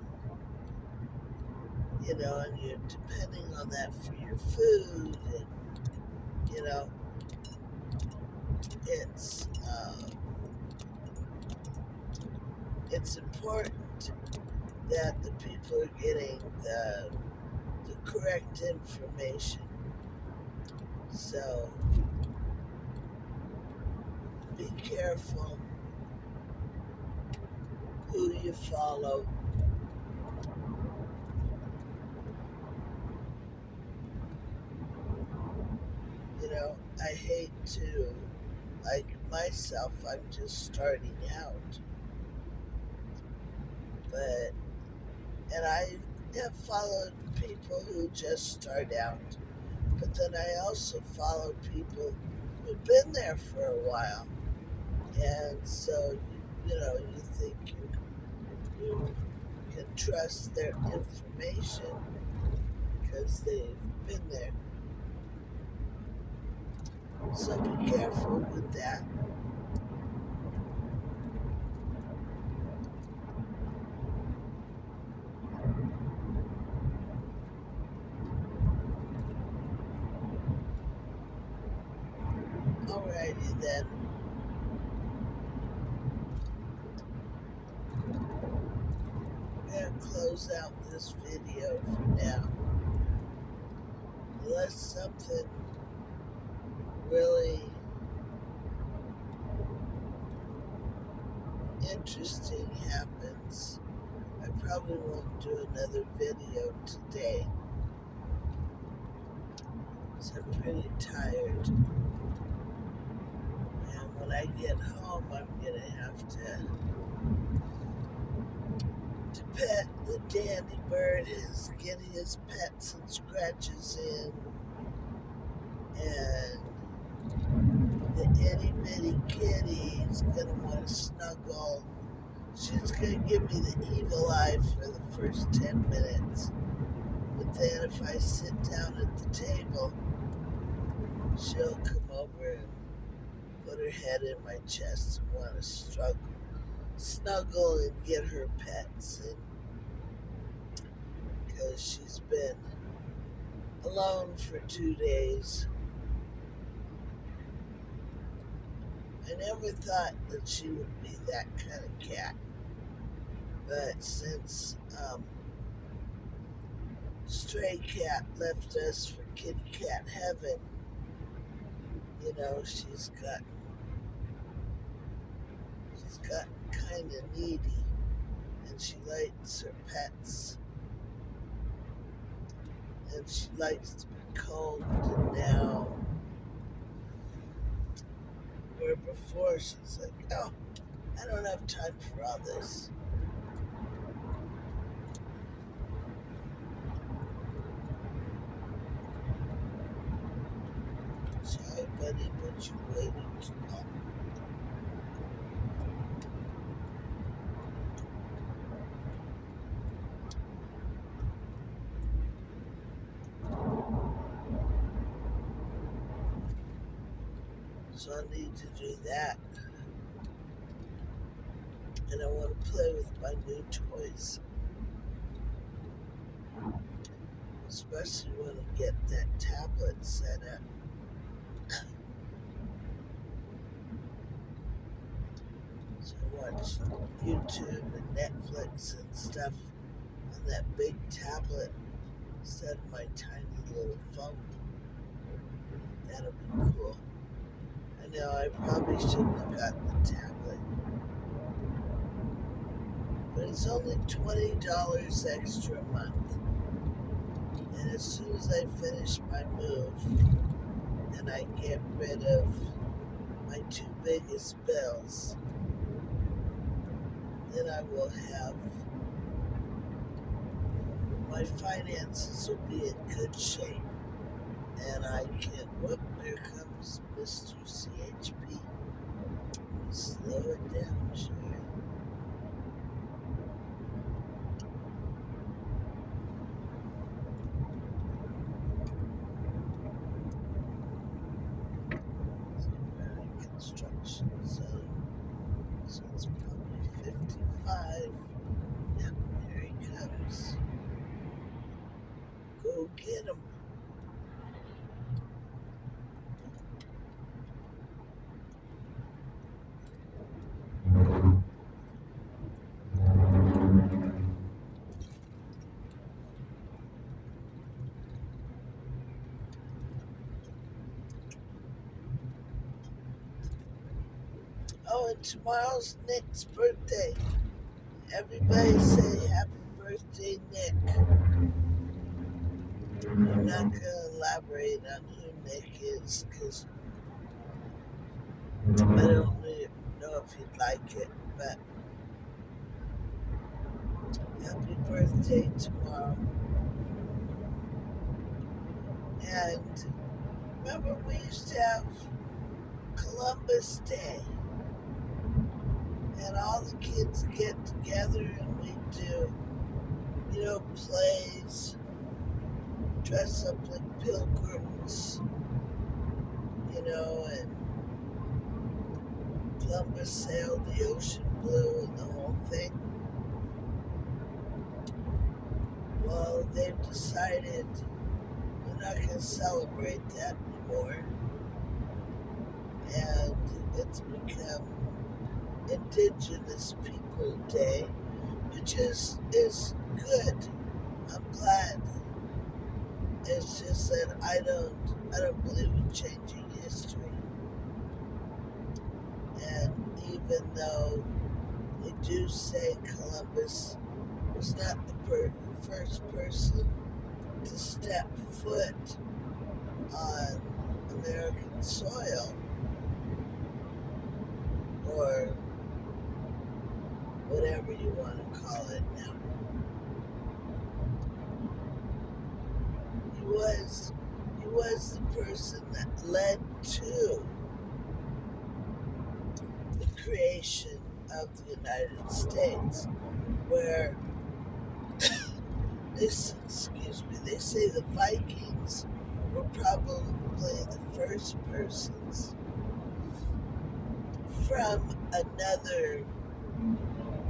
A: and you're depending on that for your food, and it's important that the people are getting the correct information. So be careful. who you follow. You know, I hate to, like myself, I'm just starting out, but, and I have followed people who just start out, but then I also follow people who've been there for a while, and so, you know, you think you can trust their information because they've been there. So be careful with that. Alrighty then. I'm going to close out this video for now. Unless something really interesting happens, I probably won't do another video today. So I'm pretty tired. And when I get home, I'm going to have to pet the Dandy Bird, get his pets and scratches in, and the itty bitty kitty is going to want to snuggle. She's going to give me the evil eye for the first 10 minutes. But then if I sit down at the table, she'll come over and put her head in my chest and want to snuggle and get her pets in. Because she's been alone for 2 days. I never thought that she would be that kind of cat. But since Stray Cat left us for Kitty Cat Heaven, you know, she's gotten kind of needy, and she likes her pets, and she likes to be cold. And now, where before she's like, oh, I don't have time for all this. Sorry, buddy, but you waited too long. So I need to do that. And I want to play with my new toys. Especially when I get that tablet set up. So I watch YouTube and Netflix and stuff on that big tablet instead of my tiny little phone. That'll be cool. I know I probably shouldn't have gotten the tablet. But it's only $20 extra a month. And as soon as I finish my move and I get rid of my 2 biggest bills, then I will have, my finances will be in good shape. And I can, whoop, there comes Mr. CHP. Slow it down, sure. Construction zone. So it's probably 55. Yep, here he comes. Go get him. Oh, and tomorrow's Nick's birthday. Everybody say happy birthday, Nick. I'm not going to elaborate on who Nick is because I don't really know if he'd like it, but happy birthday tomorrow. And remember, we used to have Columbus Day, and all the kids get together and we do, plays, dress up like pilgrims, and Columbus sailed the ocean blue and the whole thing. Well, they've decided we're not going to celebrate that anymore, and it's become Indigenous People Day, which is good. I'm glad. It's just that I don't believe in changing history. And even though they do say Columbus was not the first person to step foot on American soil, or whatever you want to call it now. He was the person that led to the creation of the United States, where they say the Vikings were probably the first persons from another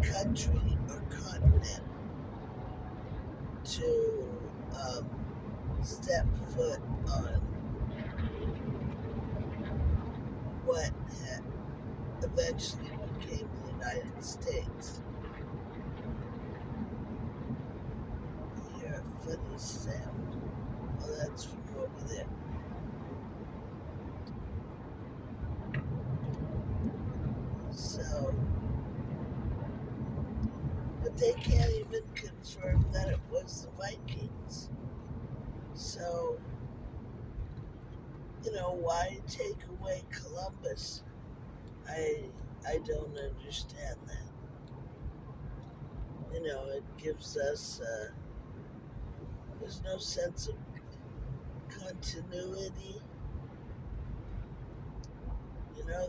A: country or continent to step foot on what eventually became the United States. You hear a funny sound. Oh, that's from over there. So, but they can't even confirm that it was the Vikings. So, why take away Columbus? I don't understand that. It gives us, there's no sense of continuity.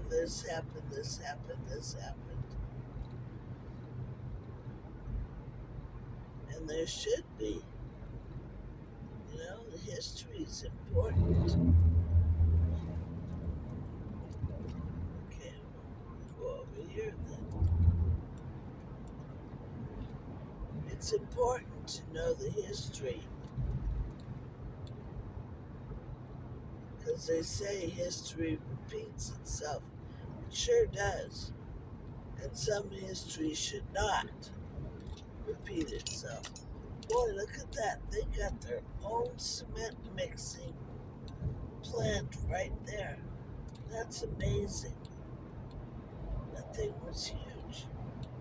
A: This happened, this happened, this happened. And there should be. The history is important. Okay, we'll go over here then. It's important to know the history, because they say history repeats itself. It sure does. And some history should not repeat itself. Boy, look at that. They got their own cement mixing plant right there. That's amazing. That thing was huge.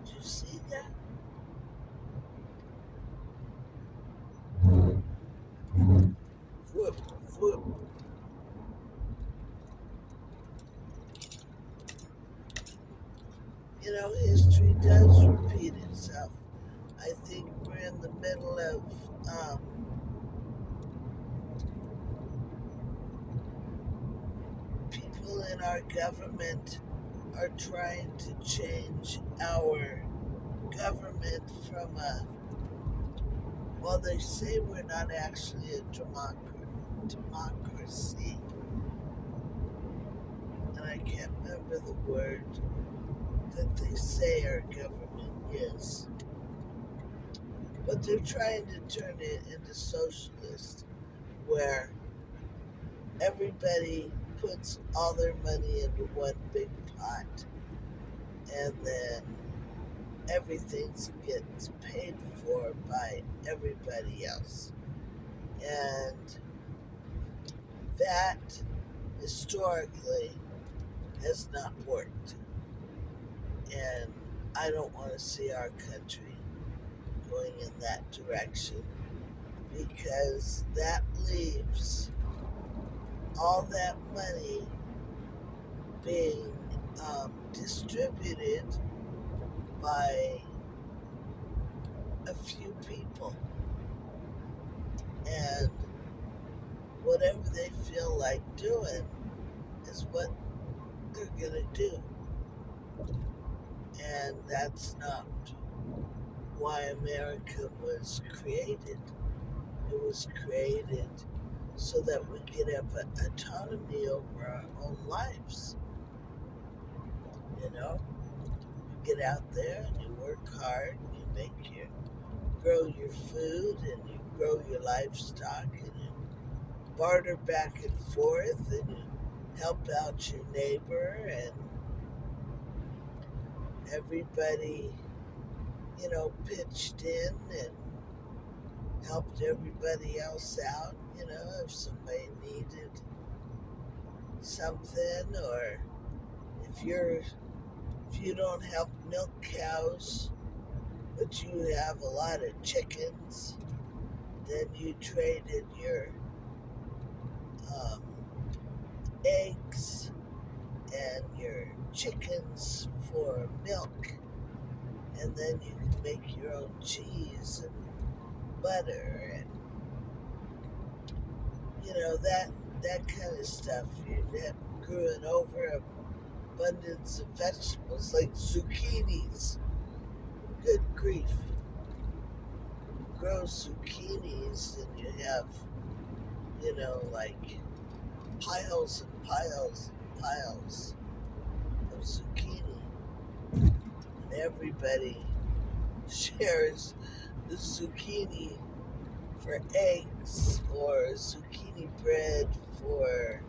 A: Did you see that? Whoop, whoop. History does repeat itself. I think we're in the middle of people in our government are trying to change our government from they say we're not actually a democracy. And I can't remember the word that they say our government is. But they're trying to turn it into socialist, where everybody puts all their money into one big pot, and then everything gets paid for by everybody else. And that historically has not worked. And I don't want to see our country going in that direction, because that leaves all that money being distributed by a few people, and whatever they feel like doing is what they're gonna do. And that's not why America was created. It was created so that we could have autonomy over our own lives. You know, you get out there and you work hard, and you grow your food, and you grow your livestock, and you barter back and forth, and you help out your neighbor, and everybody, pitched in and helped everybody else out. If somebody needed something, or if you don't have milk cows, but you have a lot of chickens, then you traded your um, eggs and your chickens for milk, and then you can make your own cheese and butter, and that kind of stuff. You grew an overabundance of vegetables like zucchinis. Good grief. Grow zucchinis, and you have, like piles and piles and piles of zucchini. And everybody shares the zucchini for eggs, or zucchini bread for,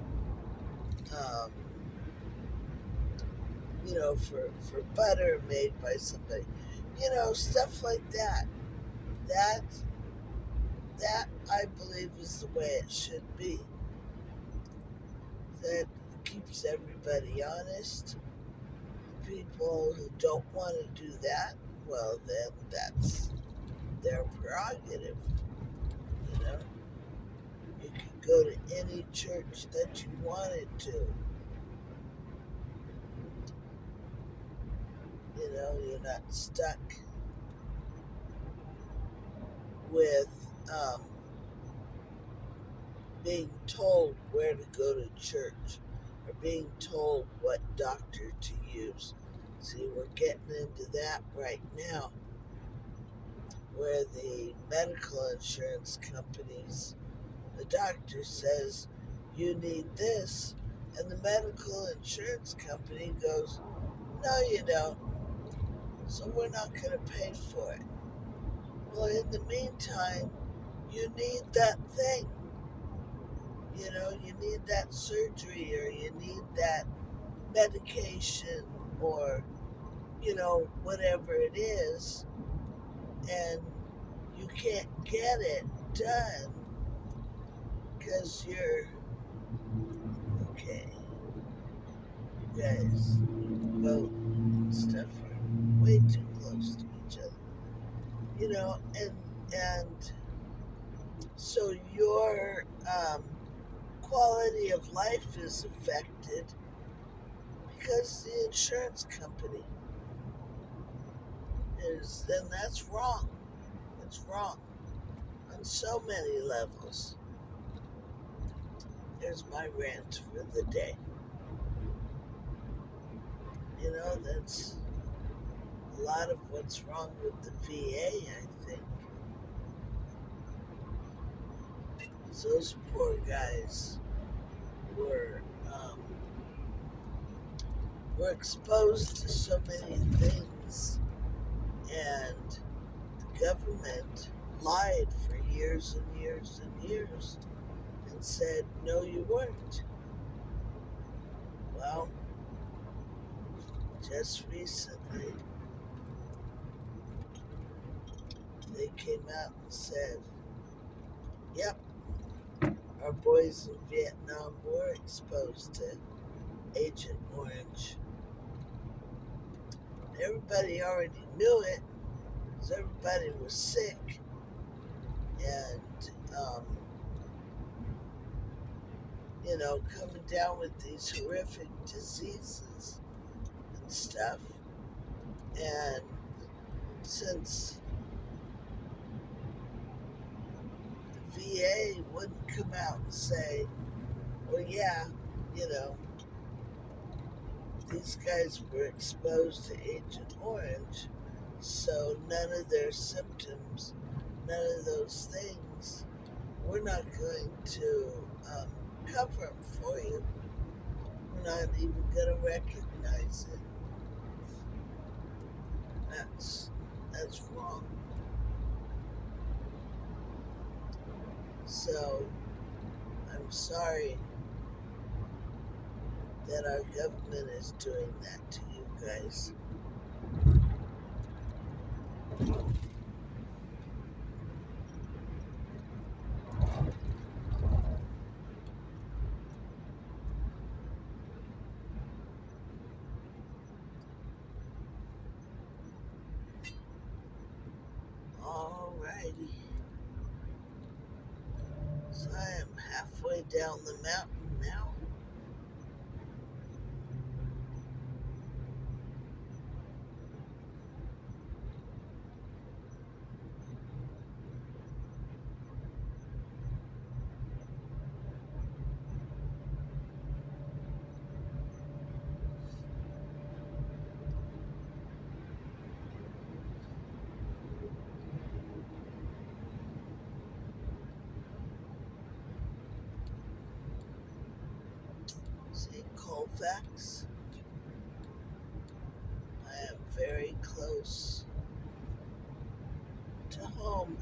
A: for butter made by somebody. Stuff like that. That that I believe is the way it should be. That keeps everybody honest. People who don't want to do that, well, then that's their prerogative. You know, you could go to any church that you wanted to. You're not stuck with being told where to go to church, or being told what doctor to use. See, we're getting into that right now, where the medical insurance companies, the doctor says, you need this, and the medical insurance company goes, no, you don't, so we're not going to pay for it. Well, in the meantime, you need that thing. You need that surgery, or you need that medication, or, whatever it is, and you can't get it done because you're, okay, you guys, both stuff are way too close to each other, and so your quality of life is affected because the insurance company is, and that's wrong. It's wrong on so many levels. There's my rant for the day. That's a lot of what's wrong with the VA, I think. Those poor guys were exposed to so many things, and the government lied for years and years and years and said, no, you weren't. Well, just recently, they came out and said, yep, our boys in Vietnam were exposed to Agent Orange. Everybody already knew it because everybody was sick and, coming down with these horrific diseases and stuff. And since the VA wouldn't come out and say, well, yeah, you know, these guys were exposed to Agent Orange, so none of their symptoms, none of those things, we're not going to cover them for you. We're not even going to recognize it. That's wrong. So I'm sorry that our government is doing that to you guys. Alrighty. So I am halfway down the mountain now. See, Colfax. I am very close to home.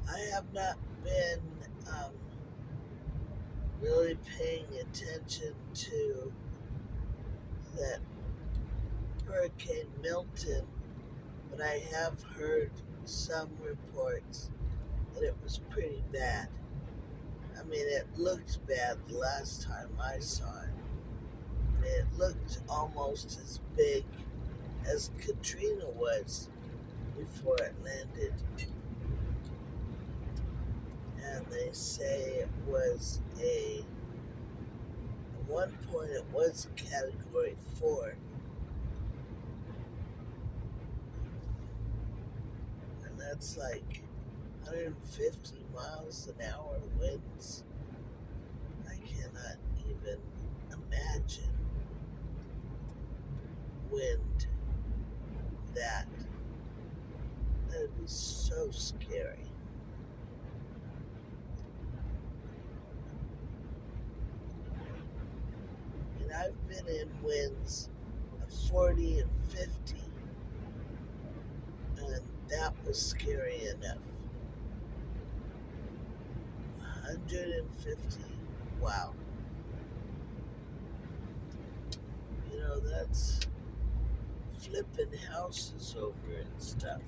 A: I have not been really paying attention to that Hurricane Milton, but I have heard some reports that it was pretty bad. I mean, it looked bad the last time I saw it. It looked almost as big as Katrina was before it landed. And they say it was at one point it was Category 4. And that's like 150 miles an hour winds. I cannot even imagine wind that. That'd be so scary. And I've been in winds of 40 and 50, and that was scary enough. 150, wow. That's flipping houses over and stuff.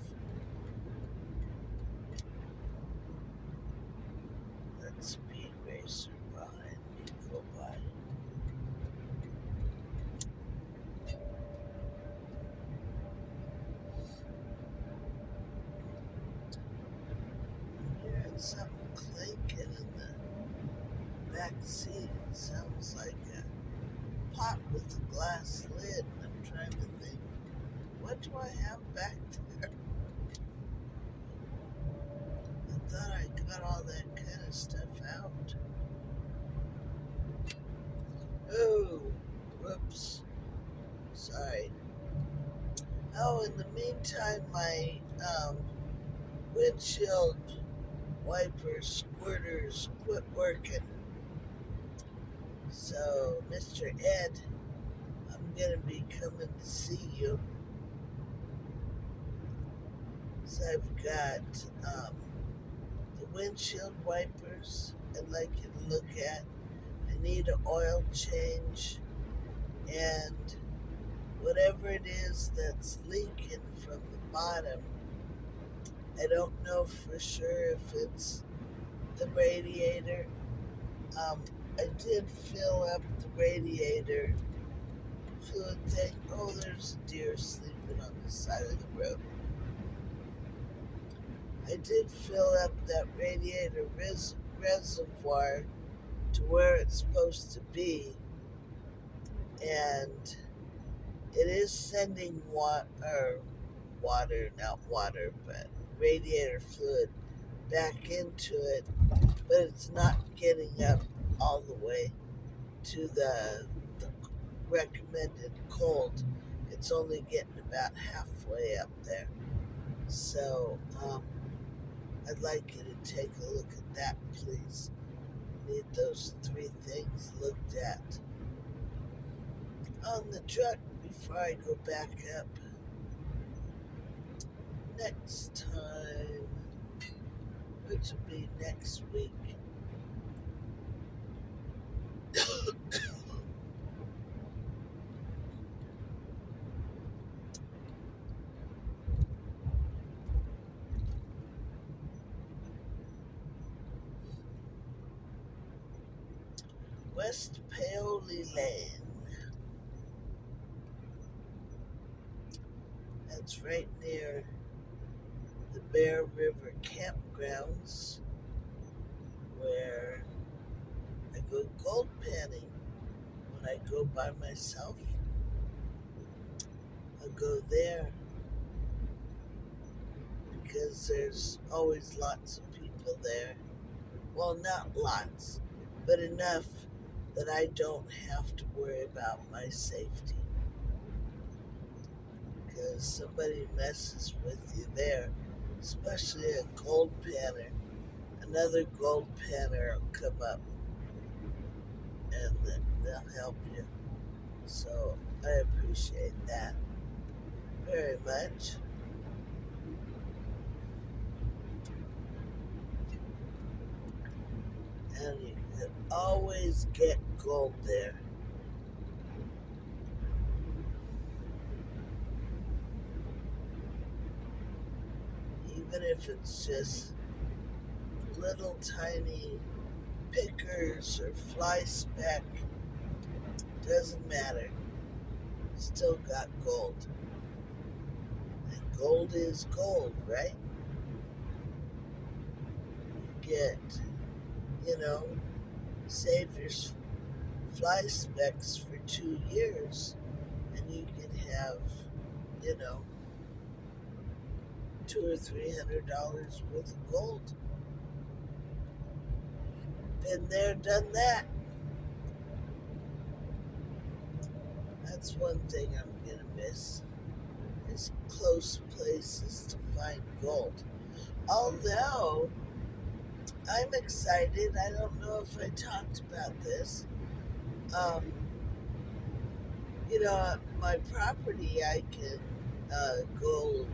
A: That speed racer behind me go by. I'm hearing something clinking in the back seat. It sounds like a pot with a glass lid. I'm trying to think, what do I have back there? I thought I got all that kind of stuff out. Oh, whoops. Sorry. Oh, in the meantime, my windshield wiper squirters quit working. So, Mr. Ed, I'm going to be coming to see you. So I've got the windshield wipers I'd like you to look at. I need an oil change, and whatever it is that's leaking from the bottom, I don't know for sure if it's the radiator. Um, I did fill up the radiator fluid thing. Oh, there's a deer sleeping on the side of the road. I did fill up that radiator reservoir to where it's supposed to be, and it is sending water, not water, but radiator fluid back into it, but it's not getting up all the way to the recommended cold. It's only getting about halfway up there. So I'd like you to take a look at that, please. Need those three things looked at on the truck before I go back up next time, which will be next week. West Paoli Lane. That's right near the Bear River campgrounds where I go gold panning when I go by myself. I'll go there because there's always lots of people there. Well, not lots, but enough that I don't have to worry about my safety. Because somebody messes with you there, especially a gold panner. Another gold panner will come up and they'll help you. So I appreciate that very much. And you can always get gold there. Even if it's just little tiny pickers or fly speck, doesn't matter. Still got gold. And gold is gold, right? You get, save your fly specks for 2 years and you can have, $200 or $300 worth of gold. Been there, done that. That's one thing I'm gonna miss, is close places to find gold. Although I'm excited, I don't know if I talked about this. My property, I can go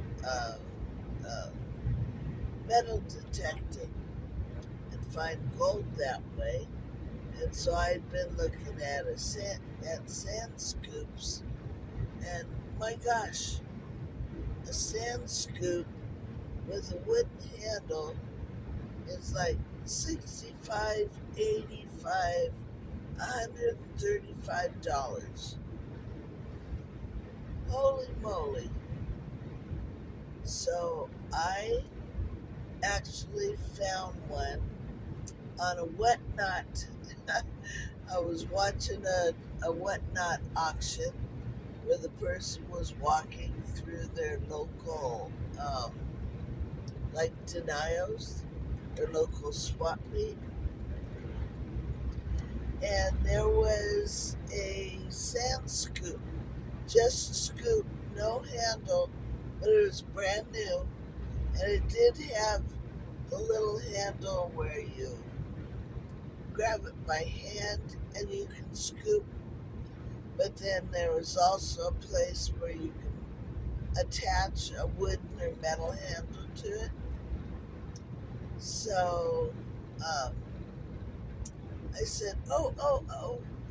A: metal detecting and find gold that way. And so I'd been looking at sand scoops, and my gosh, a sand scoop with a wooden handle is like $65, $85, $135. Holy moly. So I actually found one on a whatnot. I was watching a whatnot auction where the person was walking through their local, like Denios, their local swap meet. And there was a sand scoop, just a scoop, no handle, but it was brand new. And it did have the little handle where you grab it by hand and you can scoop. But then there was also a place where you can attach a wooden or metal handle to it. So I said, oh,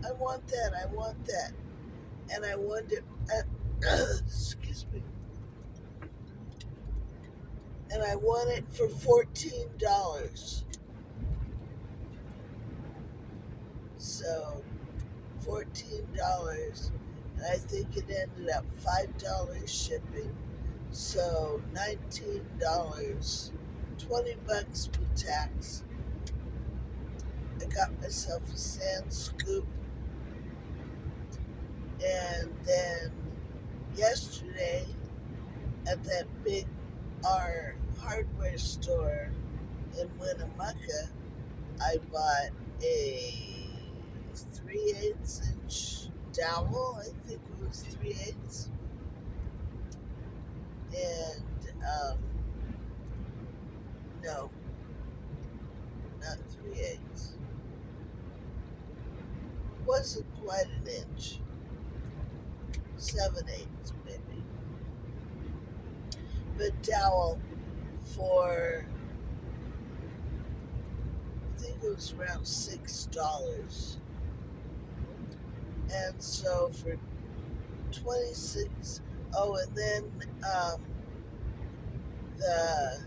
A: I want that. And I wondered, excuse me. and I won it for $14. So $14, and I think it ended up $5 shipping. So $19, $20 with tax. I got myself a sand scoop, and then yesterday at that big our hardware store in Winnemucca, I bought a 3/8 inch dowel. I think it was 3/8, and no, not 3/8. Wasn't quite an inch, 7/8 maybe. But dowel for, I think it was around $6. And so for 26, oh, and then the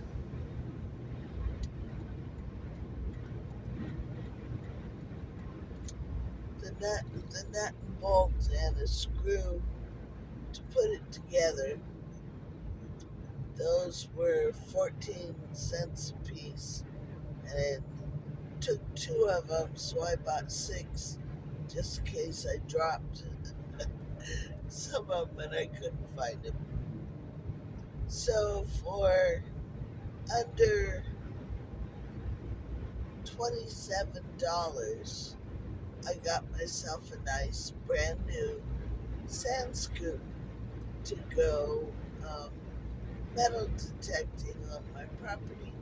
A: the nut and bolt and a screw to put it together. Those were 14 cents a piece, and it took two of them, so I bought six just in case I dropped some of them and I couldn't find them. So for under $27, I got myself a nice brand new sand scoop to go metal detecting on my property.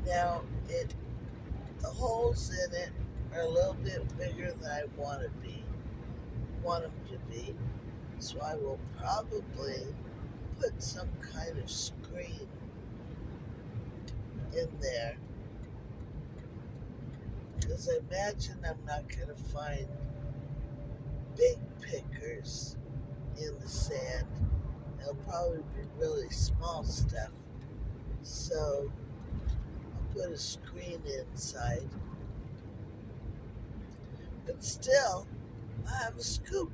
A: Now, the holes in it are a little bit bigger than I want them to be, so I will probably put some kind of screen in there, because I imagine I'm not going to find big pickers in the sand. It'll probably be really small stuff, so I'll put a screen inside. But still, I have a scoop.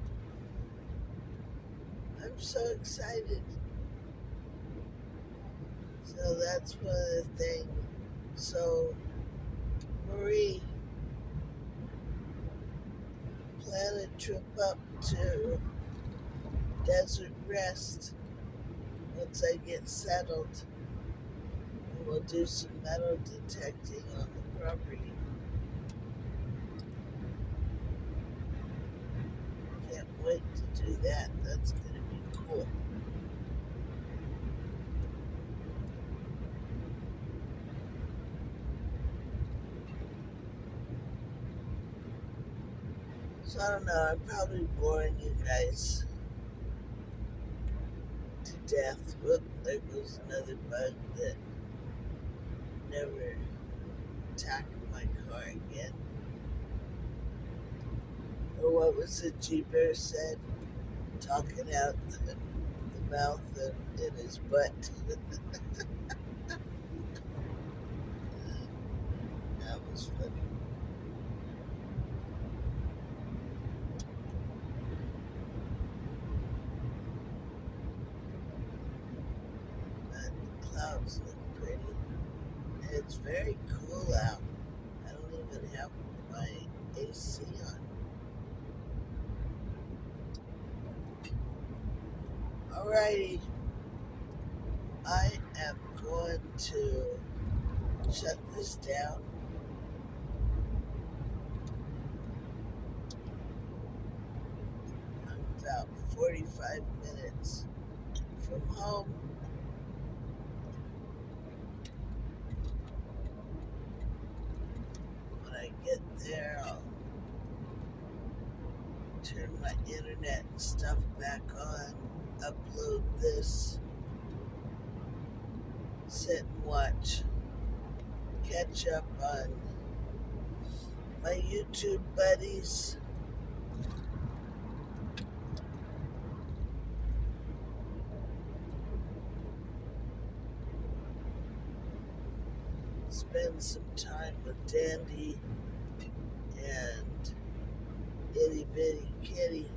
A: I'm so excited. So that's one of the things. So Marie planned a trip up to Desert Rest once I get settled. And we'll do some metal detecting on the property. Can't wait to do that. That's going to be cool. So I don't know, I'm probably boring you guys to death. Whoop, there goes another bug that never attacked my car again. Or what was it G-Bear said? Talking out the mouth and in his butt. That was funny. But the clouds look pretty. And it's very cool out. I don't even have my AC on. Alrighty. I am going to shut this down. I'm about 45 minutes from home. When I get there, I'll turn my internet and stuff back on, upload this, sit and watch, catch up on my YouTube buddies. spend some time with Dandy and Itty Bitty Kitty,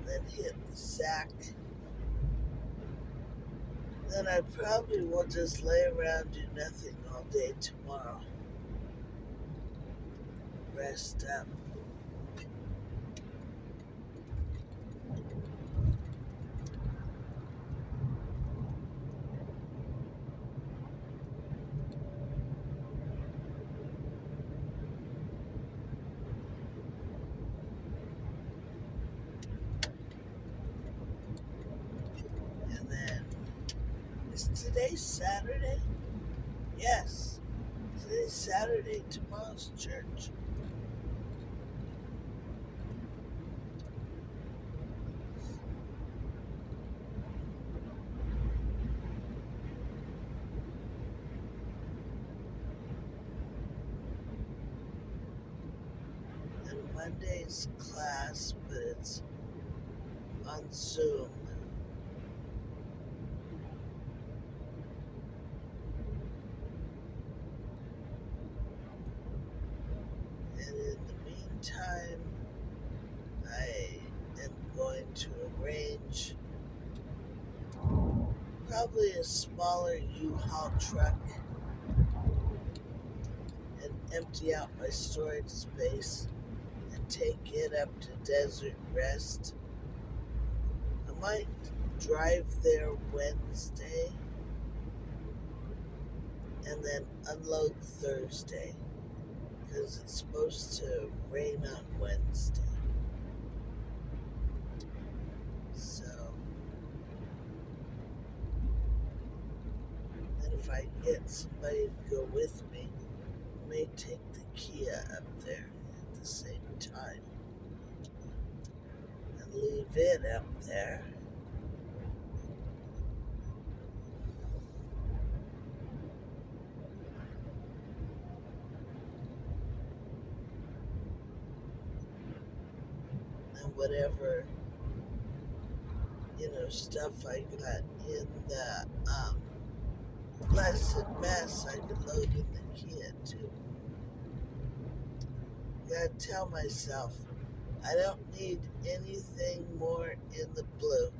A: then hit the sack. Then I probably will just lay around, do nothing all day tomorrow. Rest up. And then, is today Saturday? Yes. Today's Saturday, tomorrow's church. And Monday's class, but it's on Zoom. And in the meantime, I am going to arrange probably a smaller U-Haul truck and empty out my storage space and take it up to Desert Rest. I might drive there Wednesday and then unload Thursday because it's supposed to rain on Wednesday. So, and if I get somebody to go with me, I may take the Kia up there at the same time and leave it up there. And whatever, stuff I got in the blessed mess, I could load in the Kia too. Gotta tell myself, I don't need anything more in the blue.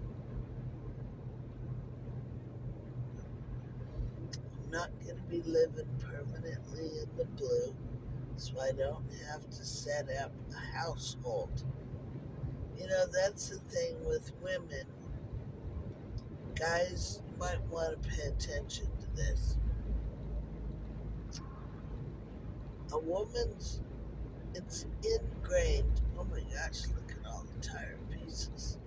A: I'm not gonna be living permanently in the blue, so I don't have to set up a household. That's the thing with women. Guys, you might want to pay attention to this. A woman's, it's ingrained. Oh my gosh, look at all the tire pieces.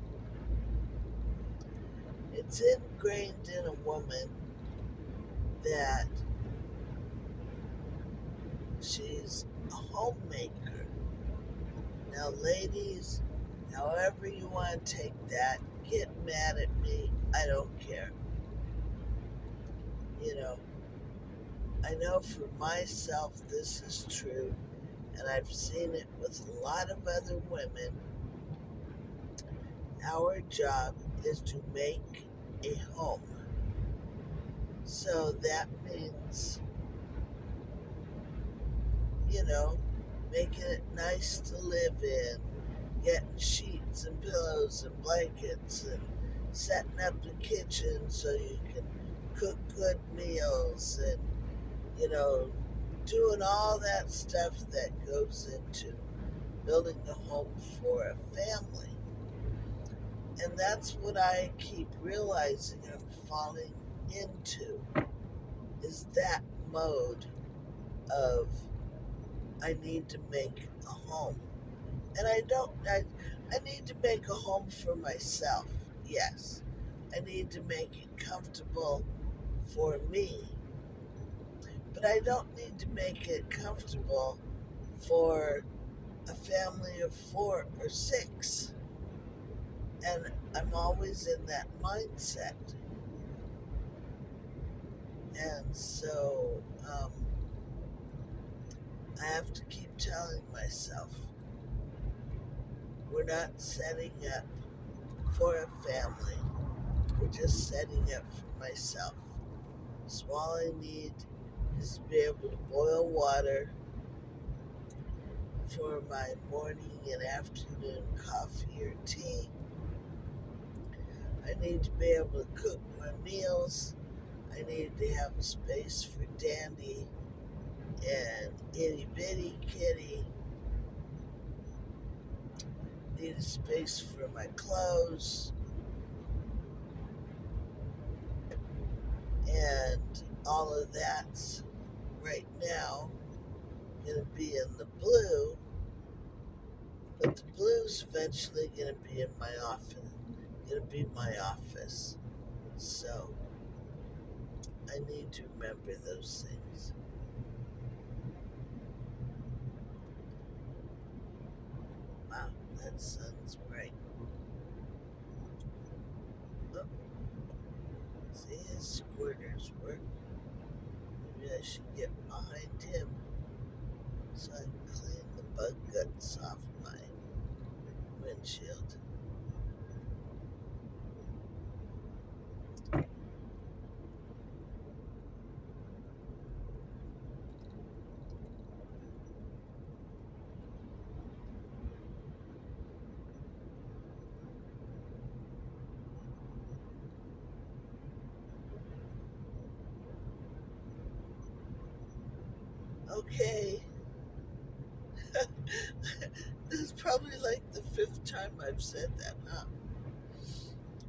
A: It's ingrained in a woman that she's a homemaker. Now, ladies, however you want to take that, get mad at me. I don't care. I know for myself this is true, and I've seen it with a lot of other women. Our job is to make a home. So that means, making it nice to live in, getting sheets and pillows and blankets and setting up the kitchen so you can cook good meals and, doing all that stuff that goes into building a home for a family. And that's what I keep realizing I'm falling into, is that mode of I need to make a home. And I need to make a home for myself, yes. I need to make it comfortable for me. But I don't need to make it comfortable for a family of 4 or 6. And I'm always in that mindset. And so I have to keep telling myself, we're not setting up for a family. We're just setting up for myself. So all I need is to be able to boil water for my morning and afternoon coffee or tea. I need to be able to cook my meals. I need to have a space for Dandy and Itty Bitty Kitty. Need a space for my clothes. And all of that's right now going to be in the blue, but the blue's eventually going to be in my office. Going to be my office. So I need to remember those things. Wow, that sun's bright. Oh, see his squirters work. Maybe I should get behind him so I can clean the bug guts off my windshield. Okay. This is probably like the 5th time I've said that, huh?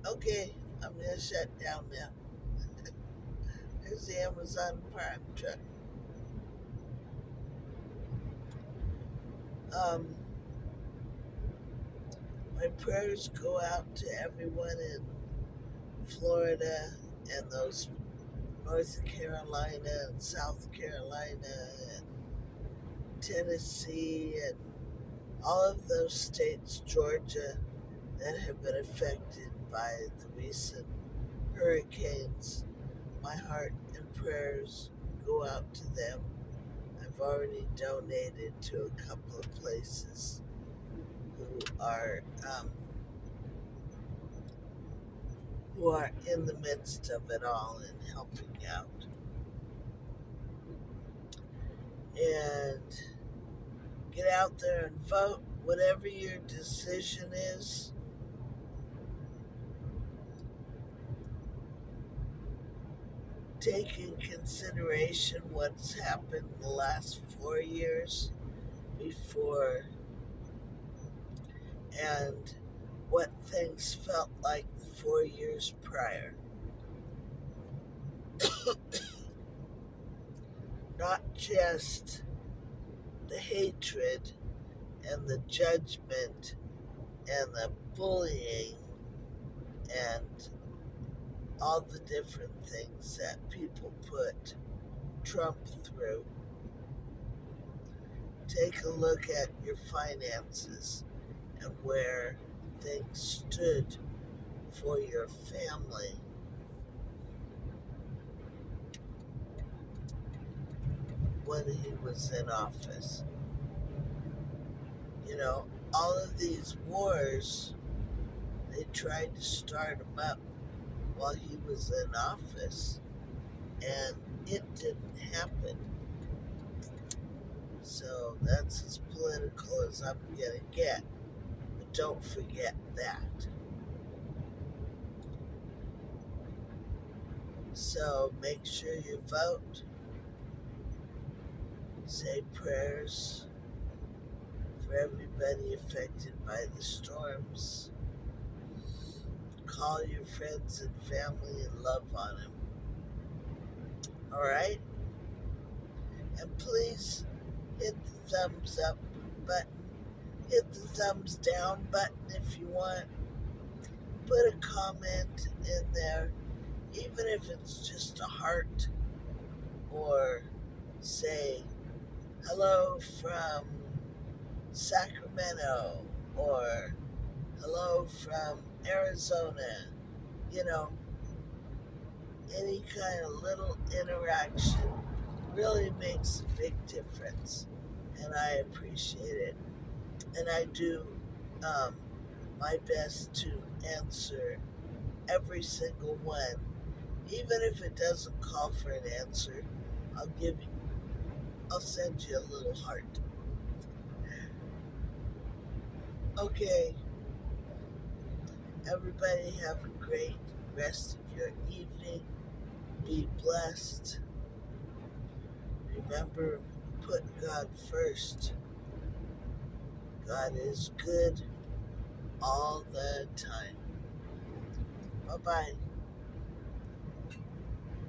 A: Okay, I'm gonna shut down now. There's the Amazon Prime truck. Um, my prayers go out to everyone in Florida and those North Carolina and South Carolina and Tennessee and all of those states, Georgia, that have been affected by the recent hurricanes. My heart and prayers go out to them. I've already donated to a couple of places who are in the midst of it all and helping out. And get out there and vote, whatever your decision is. Take in consideration what's happened the last 4 years before and what things felt like the 4 years prior. Not just the hatred and the judgment and the bullying and all the different things that people put Trump through. Take a look at your finances and where things stood for your family when he was in office. You know, all of these wars, they tried to start them up while he was in office, and it didn't happen. So that's as political as I'm gonna get. But don't forget that. So make sure you vote. Say prayers for everybody affected by the storms. Call your friends and family and love on them. Alright? And please hit the thumbs up button. Hit the thumbs down button if you want. Put a comment in there, even if it's just a heart, or say hello from Sacramento, or hello from Arizona. You know, any kind of little interaction really makes a big difference, and I appreciate it. And I do my best to answer every single one, Even if it doesn't call for an answer, I'll give you, I'll send you a little heart. Okay, everybody have a great rest of your evening. Be blessed. Remember, put God first. God is good all the time. Bye bye.